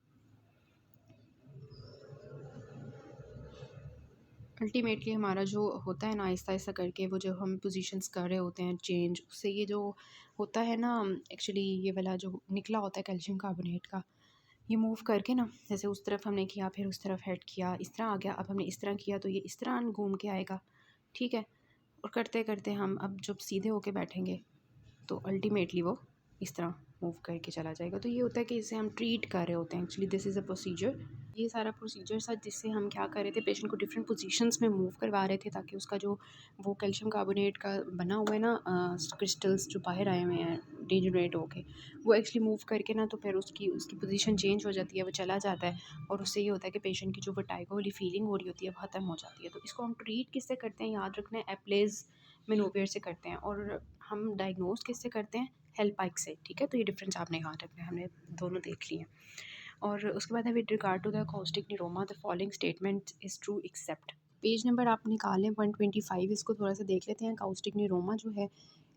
हमारा जो होता है ना आहिस्ता आहिस्ता करके, वो जो हम पोजीशंस कर रहे होते हैं चेंज, उससे ये जो होता है ना एक्चुअली ये वाला जो निकला होता है कैल्शियम कार्बोनेट का, ये मूव करके ना, जैसे उस तरफ हमने किया फिर उस तरफ हेड किया, इस तरह आ गया। अब हमने इस तरह किया तो ये इस तरह घूम के आएगा, ठीक है। और करते करते हम अब जब सीधे होके बैठेंगे तो अल्टीमेटली वो इस तरह मूव करके चला जाएगा। तो ये होता है कि इसे हम ट्रीट कर रहे होते हैं, actually this is a procedure ये सारा प्रोसीजर था जिससे हम क्या कर रहे थे, पेशेंट को डिफरेंट पोजीशंस में मूव करवा रहे थे ताकि उसका जो वो कैल्शियम कार्बोनेट का बना हुआ है ना क्रिस्टल्स जो बाहर आए हुए हैं डीजनरेट होके, वो एक्चुअली मूव करके ना तो फिर उसकी उसकी पोजीशन चेंज हो जाती है, वो चला जाता है और उससे ये होता है कि पेशेंट की जो वर्टिगो वाली फीलिंग हो रही होती है वो ख़त्म हो जाती है। तो इसको हम ट्रीट किससे करते हैं, याद रखना है, एप्लेज मेनोवेयर से करते हैं। और हम डायग्नोज किससे करते हैं, हेल्पाइक से। ठीक है, तो ये डिफरेंस आपने याद रखना है, हमने दोनों देख लिए। और उसके बाद है with regard to the acoustic neuroma the following statement is true except. Page number आप निकालें 125, इसको थोड़ा सा देख लेते हैं। काउस्टिक न्यूरोमा जो है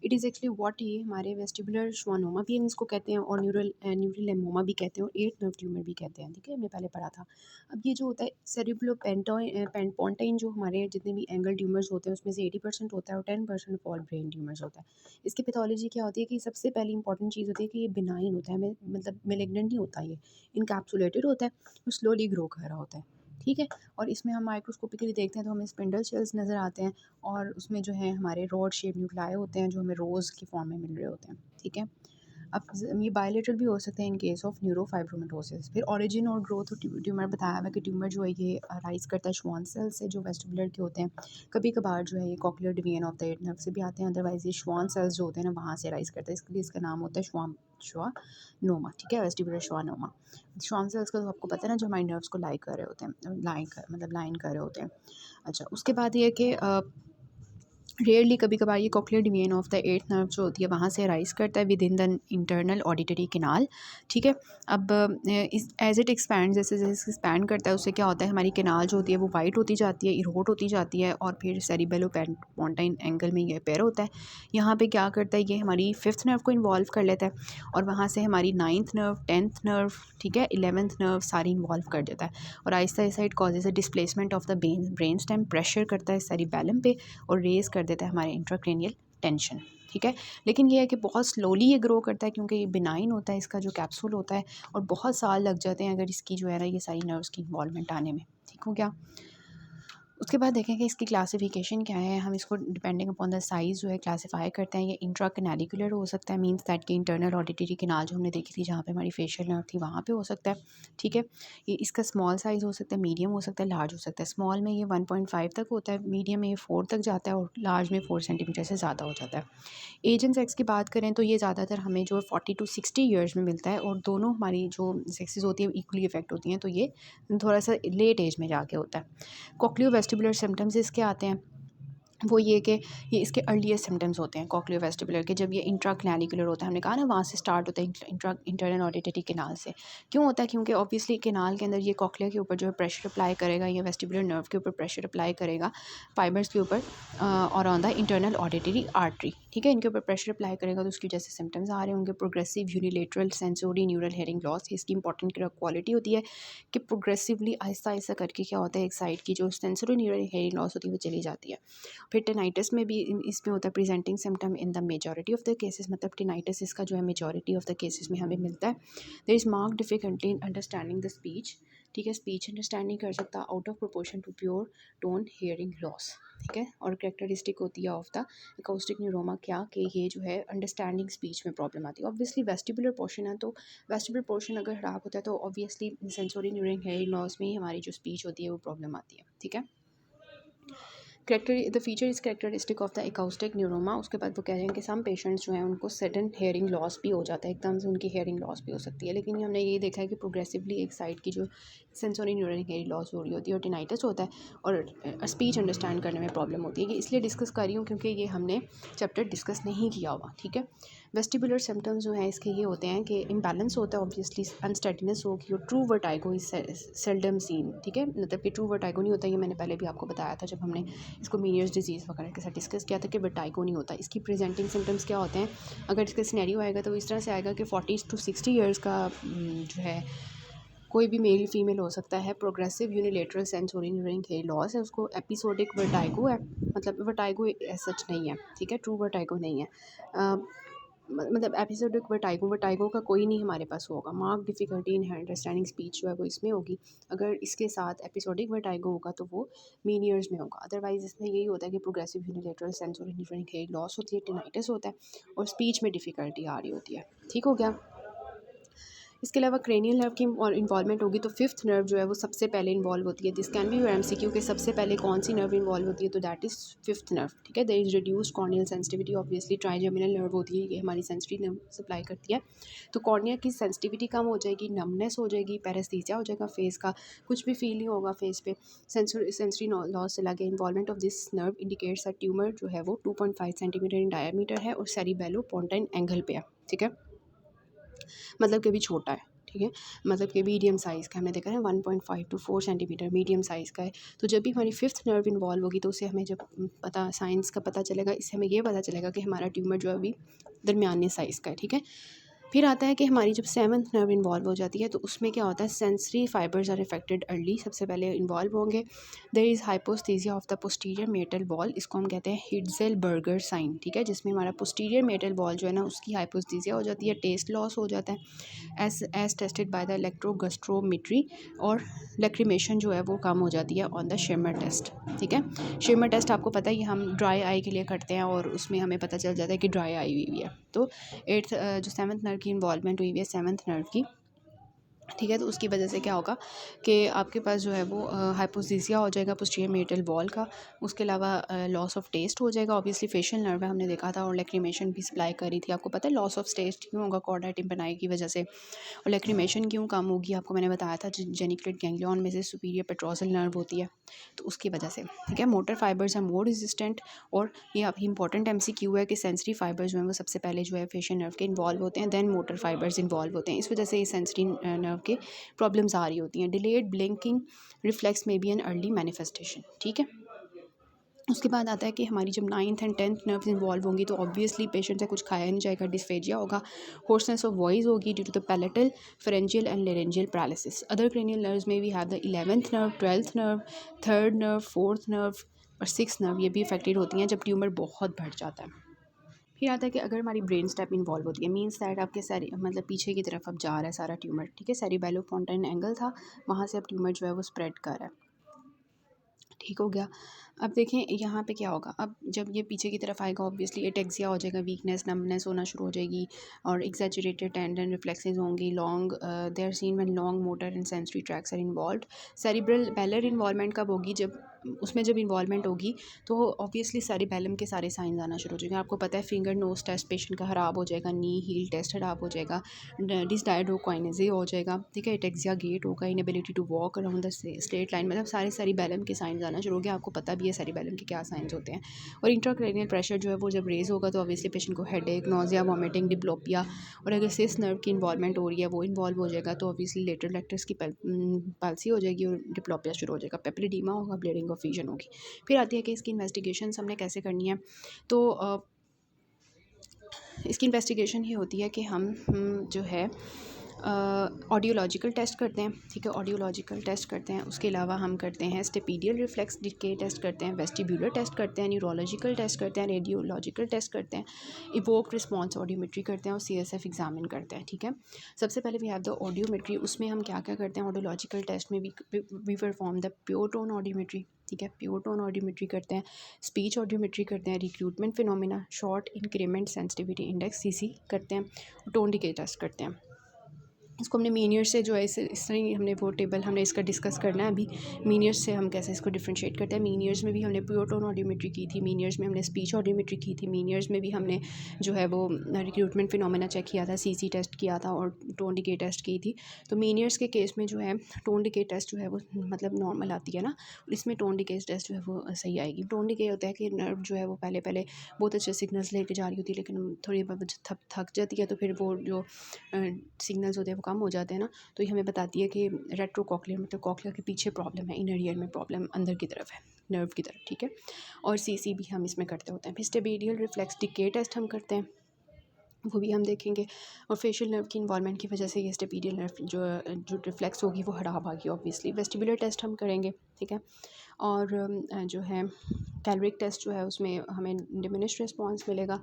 इट इज़ एक्चुअली व्हाट, ये हमारे वेस्टिबुलर श्वानोमा भी हम इसको कहते हैं और न्यूरल लेमोमा भी कहते हैं और एट नर्व ट्यूमर भी कहते हैं। ठीक है, हमने पहले पढ़ा था। अब ये जो होता है सेरिब्लो पेंटोइन जो हमारे जितने भी एंगल ट्यूमर्स होते हैं उसमें से 80% होता है और 10% ऑल ब्रेन ट्यूमर्स होता है। इसकी पैथोलॉजी क्या होती है कि सबसे पहली इंपॉर्टेंट चीज़ होती है कि ये बिनाइन होता है, मतलब मेलिग्नेंट नहीं होता, ये इनकैप्सुलेटेड होता है, वो स्लोली ग्रो कर रहा होता है। ठीक है, और इसमें हम माइक्रोस्कोपिकली देखते हैं तो हमें स्पिंडल सेल्स नज़र आते हैं और उसमें जो है हमारे रॉड शेप न्यूक्लाई होते हैं जो हमें रोज़ की फॉर्म में मिल रहे होते हैं। ठीक है, अब ये बायलेटरल भी हो सकते हैं इन केस ऑफ न्यूरोफाइब्रोमेटोसिस। फिर ओरिजिन और ग्रोथ ट्यूमर बताया हुआ कि ट्यूमर जो है ये राइज करता है श्वान सेल से जो वेस्टिबुलर के होते हैं। कभी कभार जो है ये cochlear division of the eight nerve से भी आते हैं, अदरवाइज ये श्वान सेल्स जो होते हैं ना वहाँ से राइज करता है, इसके लिए इसका नाम होता है श्वानोमा। ठीक है, वेस्टिबुलर श्वानोमा। श्वान सेल्स का तो आपको पता है ना, जो हमारे नर्व्स को लाई कर रहे होते हैं, लाइन कर रहे होते हैं। अच्छा, उसके बाद ये है कि रेयरली कभी कभार ये cochlear division of the eight nerve जो होती है वहाँ से राइज करता है within the internal auditory canal. ठीक है, अब इस एज इट एक्सपैंड, जैसे जैसे एक्सपैंड करता है उससे क्या होता है, हमारी कैनाल जो होती है वो वाइट होती जाती है, इरोट होती जाती है और फिर सेरिबेलो पोंटाइन एंगल में ये पैर होता है। यहाँ पे क्या करता है, ये हमारी फिफ्थ नर्व को इन्वॉल्व कर लेता है और वहाँ से हमारी नाइन्थ नर्व, टेंथ नर्व, ठीक है, 11th नर्व सारी इन्वॉल्व कर देता है और Aahista Aahista it causes a displacement of the brain stem, pressure करता है सेरिबेलम पे और रेज कर देता है हमारे इंट्राक्रेनियल टेंशन। ठीक है, लेकिन ये है कि बहुत स्लोली ये ग्रो करता है क्योंकि ये बिनाइन होता है, इसका जो कैप्सूल होता है, और बहुत साल लग जाते हैं अगर इसकी जो है ना ये सारी नर्व्स की इन्वॉल्वमेंट आने में। ठीक हो गया। उसके बाद देखें कि इसकी क्लासिफिकेशन क्या है। हम इसको डिपेंडिंग अपॉन द साइज़ जो है क्लासीफाई करते हैं। ये इंट्रा कैनालिकुलर हो सकता है, मींस दैट कि इंटरनल ऑडिटरी कैनाल जो हमने देखी थी जहाँ पे हमारी फेशियल नर्व थी वहाँ पे हो सकता है। ठीक है, ये इसका स्मॉल साइज़ हो सकता है, मीडियम हो सकता है, लार्ज हो सकता है। स्मॉल में ये 1.5 तक होता है, मीडियम में ये 4 तक जाता है और लार्ज में 4 सेंटीमीटर से ज़्यादा हो जाता है। एज एंड सेक्स की बात करें तो ये ज़्यादातर हमें जो है 40 to 60 ईयर्स में मिलता है और दोनों हमारी जो सेक्सेस होती हैं इक्वली इफेक्ट होती हैं, तो ये थोड़ा सा लेट एज में जाके होता है। कॉक्लियो वेस्टिबुलर सिम्टम्स इसके आते हैं, वो ये कि ये इसके अर्लीस्ट सिम्टम्स होते हैं कॉक्लियो वेस्टिबुलर के, जब ये इंट्राक्नैलिकुलर होता है, हमने कहा ना वहाँ से स्टार्ट होता है इंटरनल ऑडिटरी कैनाल से। क्यों होता है, क्योंकि ऑब्वियसली कैनाल के अंदर ये कॉक्लिया के ऊपर जो है प्रेशर अप्लाई करेगा, या वेस्टिबुलर नर्व के ऊपर प्रेशर अप्लाई करेगा, फाइबर्स के ऊपर और on the internal auditory artery. ठीक है, इनके ऊपर प्रेशर अप्लाई करेगा तो उसकी वजह से सिम्टम्स आ रहे होंगे। Progressive unilateral sensory neural hearing loss, इसकी इंपॉर्टेंट क्वालिटी होती है कि प्रोग्रेसिवली आहिस्ता आहिस्ता करके क्या होता है, एक साइड की जो सेंसोरी न्यूरल हेयरिंग लॉस होती है वो चली जाती है। फिर टेनाइटिस में भी इसमें होता है presenting symptom in the majority of the cases, मतलब टेनाइटिस इसका जो है मेजॉरिटी ऑफ द केसेस में हमें मिलता है। There is mark difficulty in understanding the speech. ठीक है, स्पीच अंडरस्टैंडिंग कर सकता out of proportion to pure tone hearing loss. ठीक है, और कैरेक्टरिस्टिक होती है ऑफ द अकाउस्टिक न्यूरोमा क्या कि ये जो है अंडरस्टैंडिंग स्पीच में प्रॉब्लम आती है। ऑब्वियसली वेस्टिबुलर पोर्शन है, तो वेस्टिबुलर पोर्शन अगर ख़राब होता है तो obviously sensory neural hearing loss में ही हमारी जो स्पीच होती है वो प्रॉब्लम आती है। ठीक है, the feature is characteristic of the acoustic neuroma. उसके बाद वो कह रहे हैं कि सम पेशेंट्स जो हैं उनको सडन हेयरिंग लॉस भी हो जाता है, एकदम से उनकी हेयरिंग लॉस भी हो सकती है, लेकिन हमने ये देखा है कि प्रोग्रेसिवली एक साइड की जो सेंसोरी न्यूरल हेयरिंग लॉस हो रही होती है और टिनाइटिस होता है और स्पीच अंडरस्टैंड करने में प्रॉब्लम होती है। ये इसलिए डिस्कस कर रही हूँ क्योंकि ये हमने चैप्टर डिस्कस नहीं किया हुआ। ठीक है, वेस्टिबुलर सिम्टम्स जो हैं इसके ये होते हैं कि इम्बैलेंस होता है, ऑब्वियसली अनस्टेडीनेस होगी और true vertigo is seldom seen. ठीक है, मतलब कि ट्रू वर्टाइगो नहीं होता, ये मैंने पहले भी आपको बताया था जब हमने इसको मीनियर्स डिजीज़ वगैरह के साथ डिस्कस किया था कि वर्टाइगो नहीं होता। इसकी प्रेजेंटिंग सिम्टम्स क्या होते हैं, अगर इसका सिनेरियो आएगा तो इस तरह से आएगा कि 40 to 60 ईयर्स का जो है कोई भी मेल फीमेल हो सकता है, progressive unilateral sensory neural hearing loss है, उसको एपिसोडिक वर्टाइगो है, मतलब वर्टाइगो सच नहीं है। ठीक है, ट्रू वर्टाइगो नहीं है। मतलब एपिसोडिक वर्टाइगो का कोई नहीं हमारे पास होगा। Mark difficulty in understanding speech जो है वो इसमें होगी। अगर इसके साथ एपिसोडिक वर्टाइगो होगा तो वो मीन ईयर्स में होगा। अदरवाइज़ इसमें यही होता है कि progressive unilateral sensory neural hearing loss होती है, टिनाइटिस होता है और स्पीच में डिफ़िकल्टी आ रही होती है। ठीक हो गया। इसके अलावा क्रेनियल नर्व की इन्वॉल्वमेंट होगी तो फिफ्थ नर्व जो है वो सबसे पहले इन्वॉल्व होती है। This can be your MCQ के सबसे पहले कौन सी नर्व इन्वॉल्व होती है, तो दैट इज़ फिफ्थ नर्व। ठीक है, there is reduced corneal sensitivity, obviously trigeminal nerve होती है, ये हमारी सेंसिटिव नर्व सप्लाई करती है। तो कॉर्निया की सेंसिटिविटी कम हो जाएगी, नमनेस हो जाएगी, पैरेस्थीसिया हो जाएगा फेस का, कुछ भी फील नहीं होगा फेस पे, सेंसरी लॉस चला गया। Involvement of this nerve indicates that tumour जो है वो 2.5 सेंटीमीटर इन डायमीटर है और सेरिबेलो पोंटाइन एंगल पे है। ठीक है, मतलब कि भी छोटा है। ठीक है, मतलब कि मीडियम साइज़ का, हमने देखा है 1.5 to 4 सेंटीमीटर मीडियम साइज़ का है। तो जब भी हमारी फिफ्थ नर्व इन्वॉल्व होगी तो उससे हमें जब पता साइंस का पता चलेगा, इससे हमें ये पता चलेगा कि हमारा ट्यूमर जो है अभी दरमियाने साइज़ का है। ठीक है, फिर आता है कि हमारी जब सेवन्थ नर्व इन्वॉल्व हो जाती है तो उसमें क्या होता है, sensory fibres are affected early, सबसे पहले इन्वॉल्व होंगे। There is hypoesthesia of the posterior meatal wall, इसको हम कहते हैं हिट्ज़ेलबर्गर साइन। ठीक है, जिसमें हमारा पोस्टीरियर मेटल बॉल जो है ना उसकी हाइपोस्थीसिया हो जाती है, टेस्ट लॉस हो जाता है एज टेस्टेड बाय द इलेक्ट्रोगस्ट्रोमेट्री, और लैक्रिमेशन जो है वो कम हो जाती है ऑन द शिमर टेस्ट। ठीक है, शिमर टेस्ट आपको पता है, ये हम ड्राई आई के लिए करते हैं और उसमें हमें पता चल जाता है कि ड्राई आई हुई है। तो एट्थ जो सेवन्थ नर्व की इन्वॉल्वमेंट हुई है सेवन्थ नर्व की, ठीक है, तो उसकी वजह से क्या होगा कि आपके पास जो है वो हाइपोस्थीसिया हो जाएगा पोस्टीरियर मेटल बॉल का। उसके अलावा लॉस ऑफ टेस्ट हो जाएगा, ऑब्वियसली फेशियल नर्व है हमने देखा था, और लैक्रिमेशन भी सप्लाई करी थी। आपको पता है लॉस ऑफ टेस्ट क्यों होगा, कॉर्डा टिम्पैनाई की वजह से। और लैक्रिमेशन क्यों कम होगी, आपको मैंने बताया था जेनिकुलेट गैंग्लियन में से सुपीरियर पेट्रोसल नर्व होती है, तो उसकी वजह से। ठीक है, मोटर फाइबर्स हैं मोर रेजिस्टेंट, और ये आपकी इंपॉर्टेंट एमसीक्यू है कि सेंसरी फाइबर्स जो हैं वो सबसे पहले जो है फेशियल नर्व के इन्वॉल्व होते हैं, देन मोटर फाइबर्स इन्वॉल्व होते हैं। इस वजह से ये सेंसरी नर्व के प्रॉब्लम्स आ रही होती हैं। डिलेड ब्लिंकिंग रिफ्लेक्स में बी एन अर्ली मैनिफेस्टेशन। ठीक है, उसके बाद आता है कि हमारी जब ninth and tenth nerves involve होंगी तो ऑब्वियसली पेशेंट से कुछ खाया नहीं जाएगा, डिस्फेजिया होगा, होर्सनेस ऑफ वॉइस होगी due to the palatal pharyngeal and laryngeal paralysis. Other cranial nerves में we have the 11th nerve, 12th nerve, 3rd nerve, 4th nerve और 6th नर्व, ये भी अफेक्टेड होती हैं जब ट्यूमर बहुत बढ़ जाता है। फिर आता है कि अगर हमारी ब्रेन स्टेप इन्वॉल्व होती है, मीन्स दैट आपके सारी मतलब पीछे की तरफ अब जा रहा है सारा ट्यूमर। ठीक है, सेरिबेलो पोंटाइन एंगल था, वहाँ से अब ट्यूमर जो है वो स्प्रेड कर रहा है। ठीक हो गया। अब देखें यहाँ पे क्या होगा, अब जब ये पीछे की तरफ आएगा ऑब्वियसली एटेक्सिया हो जाएगा, वीकनेस नमनेस होना शुरू हो जाएगी, और एग्जैजरेटेड टेंडन रिफ्लेक्सेस होंगी, long they are seen when long motor and sensory tracts are involved. Cerebellar involvement कब होगी, जब उसमें जब इन्वॉल्वमेंट होगी तो ऑब्वियसली सेरिबेलम के सारे साइंस आना शुरू हो जाएंगे। आपको पता है फिंगर नोज टेस्ट पेशेंट का ख़राब हो जाएगा, नी हील टेस्ट ख़राब हो जाएगा, डिसडायड्रोकाइनेसिस हो जाएगा। ठीक है, एटेक्सिया गेट होगा, inability to walk around the straight line, मतलब सारे सेरिबेलम के साइंस आना शुरू हो गया। आपको पता भी है सेरिबेलम के क्या साइंस होते हैं। और इंट्राक्रैनियल प्रेशर जो है वो जब रेज होगा तो ऑब्वियसली पेशेंट को हेडेक, नोजिया, वॉमिटिंग, डिप्लोपिया, और अगर सिस नर्व की इन्वॉल्वमेंट हो रही है वो इन्वॉल्व हो जाएगा तो ऑब्वियसली लेटरल रेक्टस की पाल्सी हो जाएगी और डिप्लोपिया शुरू हो जाएगा, पेप्लिडीमा होगा, ब्लीडिंग ऑफ विजन होगी। फिर आती है कि इसकी इन्वेस्टिगेशन हमने कैसे करनी है, तो इसकी इन्वेस्टिगेशन ये होती है कि हम जो है ऑडियोलॉजिकल टेस्ट करते हैं। ठीक है, ऑडियोलॉजिकल टेस्ट करते हैं, उसके अलावा हम करते हैं स्टेपीडियल रिफ्लेक्स डिके टेस्ट करते हैं, वेस्टिब्यूलर टेस्ट करते हैं, न्यूरोलॉजिकल टेस्ट करते हैं, रेडियोलॉजिकल टेस्ट करते हैं, इवोक रिस्पॉन्स ऑडियोमेट्री करते हैं और CSF एग्जामिन करते हैं। ठीक है, सबसे पहले वी हैव द ऑडियोमेट्री, उसमें हम क्या क्या करते हैं, ऑडियोलॉजिकल टेस्ट में we perform the pure tone audiometry. ठीक है, प्योर टोन ऑडियोमेट्री करते हैं, स्पीच ऑडियोमेट्री करते हैं, recruitment phenomena, short increment sensitivity index CC करते हैं, टोन डिके टेस्ट करते हैं। इसको हमने मीनियर्स से जो है इस तरह ही हमने वो टेबल हमने इसका डिस्कस करना है अभी। मीनियर्स से हम कैसे इसको डिफरेंशिएट करते हैं। मीनियर्स में भी हमने प्योर टोन ऑडियोमेट्री की थी, मीनियर्स में हमने स्पीच ऑडियोमेट्री की थी, मीनियर्स में भी हमने जो है वो रिक्रूटमेंट फिनोमेना चेक किया था, CC टेस्ट किया था और टोन डिके टेस्ट की थी। तो मीनियर्स के केस में जो है टोन डिके टेस्ट जो है वो मतलब नॉर्मल आती है ना, इसमें टोन डिके टेस्ट जो है वो सही आएगी। टोन डिके होता है कि नर्व जो है वो पहले पहले बहुत अच्छे सिग्नल्स लेके जा रही होती है, लेकिन थोड़ी बहुत थक जाती है तो फिर वो जो सिग्नल्स होते हैं वो कम हो जाते हैं ना, तो ये हमें बताती है कि रेट्रोकॉक्लियर मतलब कॉक्लिया के पीछे प्रॉब्लम है, इनर ईयर में प्रॉब्लम अंदर की तरफ है, नर्व की तरफ। ठीक है, और CC भी हम इसमें करते होते हैं। फिर स्टेबेडियल रिफ्लेक्स डिके टेस्ट हम करते हैं, वो भी हम देखेंगे। और फेशियल नर्व की इन्वॉल्वमेंट की वजह से ये स्टेबेडियल नर्व जो रिफ्लेक्स होगी वो खराब आ गई ऑब्वियसली। वेस्टिबुलर टेस्ट हम करेंगे। ठीक है, और जो है कैलोरिक टेस्ट जो है उसमें हमें डिमिनिश्ड रिस्पॉन्स मिलेगा।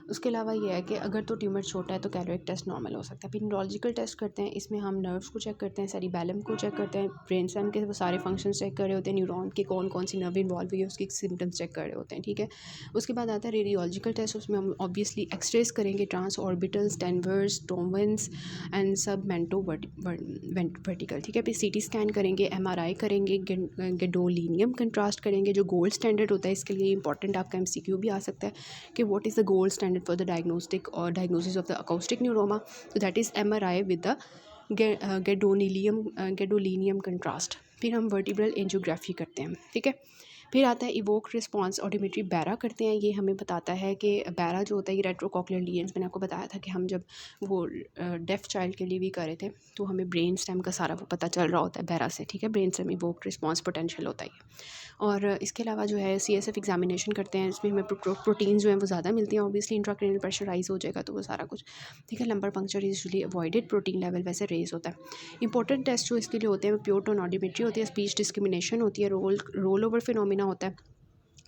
उसके अलावा ये है कि अगर तो ट्यूमर छोटा है तो कैलोरिक टेस्ट नॉर्मल हो सकता है। फिर न्यूरोलॉजिकल टेस्ट करते हैं, इसमें हम नर्व्स को चेक करते हैं, सेरिबैलम को चेक करते हैं, ब्रेन स्टेम के वो सारे फंक्शंस चेक कर रहे होते हैं, न्यूरॉन के कौन कौन सी नर्व इन्वॉल्व हुई है उसकी सिम्टम्स चेक कर रहे होते हैं, ठीक है। उसके बाद आता है रेडियोलॉजिकल टेस्ट, उसमें हम ऑब्वियसली एक्सरेज करेंगे, ट्रांस ऑर्बिटल्स, डेनवर्स, टोमन्स एंड सब मेंटो वर्टिकल, ठीक है। फिर CT स्कैन करेंगे, MRI करेंगे, गैडोलिनियम कंट्रास्ट करेंगे जो गोल्ड स्टैंडर्ड होता है। इसके लिए इंपॉर्टेंट आपका MCQ भी आ सकता है कि what is the gold standard for the diagnostic और diagnosis of the acoustic neuroma, तो that is MRI with the gadolinium contrast. फिर हम वर्टिब्रल एंजियोग्राफी करते हैं, ठीक है। फिर आता है इवोक रिस्पॉन्स ऑडियोमेट्री बैरा करते हैं। ये हमें बताता है कि बैरा जो होता है ये रेट्रोकॉक्लियर लीजेंस, मैंने आपको बताया था कि हम जब वो डेफ चाइल्ड के लिए भी कर रहे थे तो हमें ब्रेन स्टेम का सारा वो पता चल रहा होता है बैरा से, ठीक है। Brain stem evoke response potential होता है ये। और इसके अलावा जो है CSF एग्जामिनेशन करते हैं, इसमें हमें प्रोटीन जो है वो ज़्यादा मिलती हैं, ऑब्वियसली इंट्राक्रैनियल प्रेशर राइज हो जाएगा तो वो सारा कुछ, ठीक है। Lumbar puncture is usually avoided, protein level वैसे रेज होता है। इंपॉर्टेंट टेस्ट जो इसके लिए होते हैं वो प्योर टोन ऑडियोमेट्री होती है, स्पीच डिस्क्रिमिनेशन होती है, रोल ओवर फिनोमिना होता है,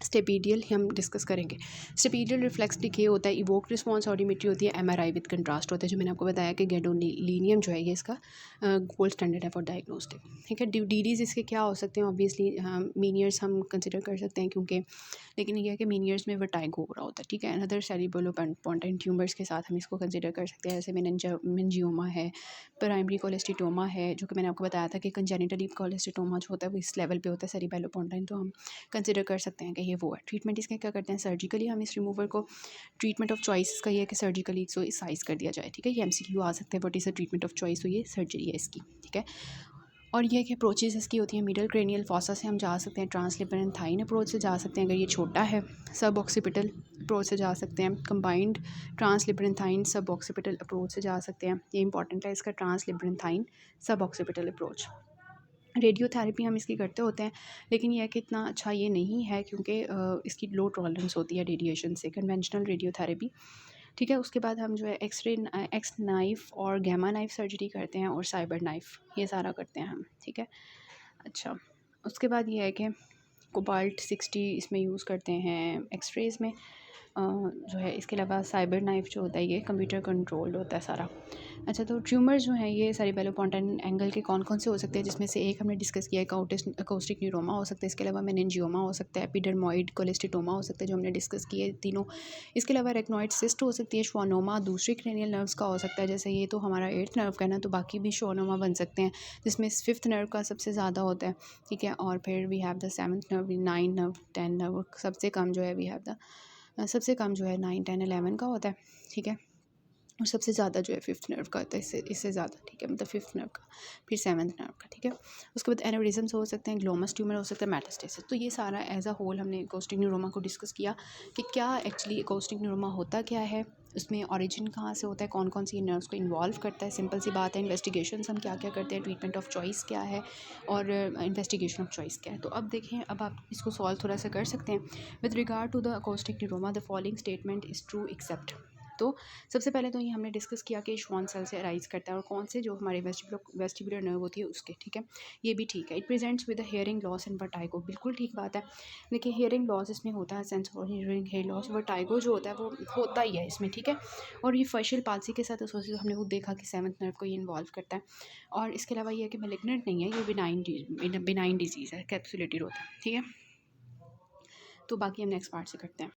स्टेपीडियल हम डिस्कस करेंगे, स्टेपीडियल रिफ्लेक्स डिके होता है, इवोक रिस्पॉन्स ऑडियोमेट्री होती है, MRI विद कंट्रास्ट होता है जो मैंने आपको बताया कि गैडोलिनियम जो है ये इसका गोल्ड स्टैंडर्ड है फॉर डायग्नोस्टिक, ठीक है। DDs इसके क्या हो सकते हैं, ऑब्वियसली मीनियर्स हम कंसिडर कर सकते हैं क्योंकि, लेकिन ये है कि मीनियर्स में वर्टाइगो हो रहा होता है, ठीक है। अनदर सेरिब्रोपोंटाइन ट्यूमर्स के साथ हम इसको कंसिडर कर सकते हैं, जैसे मेनिंजियोमा है, प्राइमरी कोलेस्टिटोमा है जो कि मैंने आपको बताया था कि कंजेनिटली कोलेस्टिटोमा जो होता है वो इस लेवल पे होता है सेरिबेलोपोंटाइन, तो हम कंसिडर कर सकते हैं कि ये वो है। ट्रीटमेंट इसके क्या करते हैं, सर्जिकली हम इस रिमूवर को, ट्रीटमेंट ऑफ चॉइस का ये है कि सर्जिकली इसको साइज कर दिया जाए, ठीक है। ये MCQ आ सकते हैं, but is a treatment of choice, तो ये सर्जरी है इसकी, ठीक है। और ये कि अप्रोचेज़ इसकी होती है, मिडल क्रेनियल फॉसा से हम जा सकते हैं, ट्रांसलिबरेंथाइन अप्रोच से जा सकते हैं अगर ये छोटा है, सब ऑक्सीपिटल अप्रोच से जा सकते हैं, कंबाइंड ट्रांसलिबरेंथाइन सब ऑक्सीपिटल अप्रोच से जा सकते हैं। ये इंपॉर्टेंट है इसका, ट्रांसलिबरेंथाइन सब ऑक्सीपिटल अप्रोच। रेडियोथेरेपी हम इसकी करते होते हैं, लेकिन यह है कि इतना अच्छा ये नहीं है क्योंकि इसकी लो टॉलरेंस होती है रेडिएशन से, कन्वेंशनल रेडियोथेरेपी, ठीक है। उसके बाद हम जो है एक्स नाइफ और गैमा नाइफ सर्जरी करते हैं और साइबर नाइफ, ये सारा करते हैं हम, ठीक है। अच्छा, उसके बाद ये है कि कोबाल्ट 60 इसमें यूज़ करते हैं एक्सरेज़ में, जो है। इसके अलावा साइबर नाइफ जो होता है ये कंप्यूटर कंट्रोल्ड होता है सारा। अच्छा, तो ट्यूमर जो है ये सेरिबेलोपोंटाइन एंगल के कौन कौन से हो सकते हैं, जिसमें से एक हमने डिस्कस किया है अकाउस्टिक न्यूरोमा हो सकता है, इसके अलावा मेनिंजियोमा हो सकता है, एपिडर्मोइड कोलेस्टिटोमा हो सकता है जो हमने डिस्कस किए तीनों। इसके अलावा रेक्नोइड सिस्ट हो सकती है, श्वानोमा दूसरी क्रेनियल नर्व्स का हो सकता है, जैसे ये तो हमारा 8th नर्व का है ना, तो बाकी भी श्वानोमा बन सकते हैं जिसमें 5th नर्व का सबसे ज़्यादा होता है, ठीक है। और फिर we have the 7th nerve, 9 nerve, 10 nerve, सबसे कम जो है वी हैव द सबसे कम जो है 9, 10, 11 का होता है, ठीक है। और सबसे ज़्यादा जो है 5th नर्व का होता है, इससे ज़्यादा, ठीक है, मतलब 5th नर्व का, फिर 7th नर्व का, ठीक है। उसके बाद एनेवरिज्म्स हो सकते हैं, ग्लोमस ट्यूमर हो सकता है, मेटास्टेसिस। तो ये सारा एज अ होल हमने अकाउस्टिक न्यूरोमा को डिस्कस किया कि क्या एक्चुअली अकाउस्टिक न्यूरोमा होता क्या है, उसमें ओरिजिन कहाँ से होता है, कौन कौन सी नर्व्स को इन्वॉल्व करता है, सिंपल सी बात है। इन्वेस्टिगेशंस हम क्या क्या करते हैं, ट्रीटमेंट ऑफ चॉइस क्या है और इन्वेस्टिगेशन ऑफ चॉइस क्या है। तो अब देखें, अब आप इसको सॉल्व थोड़ा सा कर सकते हैं। With regard to the acoustic neuroma the following statement is true except. तो सबसे पहले तो ये हमने डिस्कस किया कि श्वान सेल से अराइज करता है और कौन से जो हमारे वेस्टिबुलर नर्व होती है उसके, ठीक है, ये भी ठीक है। It presents with the hearing loss and vertigo, बिल्कुल ठीक बात है। देखिए हियरिंग लॉस इसमें होता है, sense of hearing hair loss, vertigo जो होता है वो होता ही है इसमें, ठीक है। और ये फेशियल पाल्सी के साथ एसोसिएट हमने वो देखा कि 7th नर्व को ये इन्वॉल्व करता है। और इसके अलावा ये है कि मेलिग्नेंट नहीं है, ये बिनाइन डिजीज़ है, कैप्सुलेटेड होता है, ठीक है। तो बाकी हम नेक्स्ट पार्ट से करते हैं।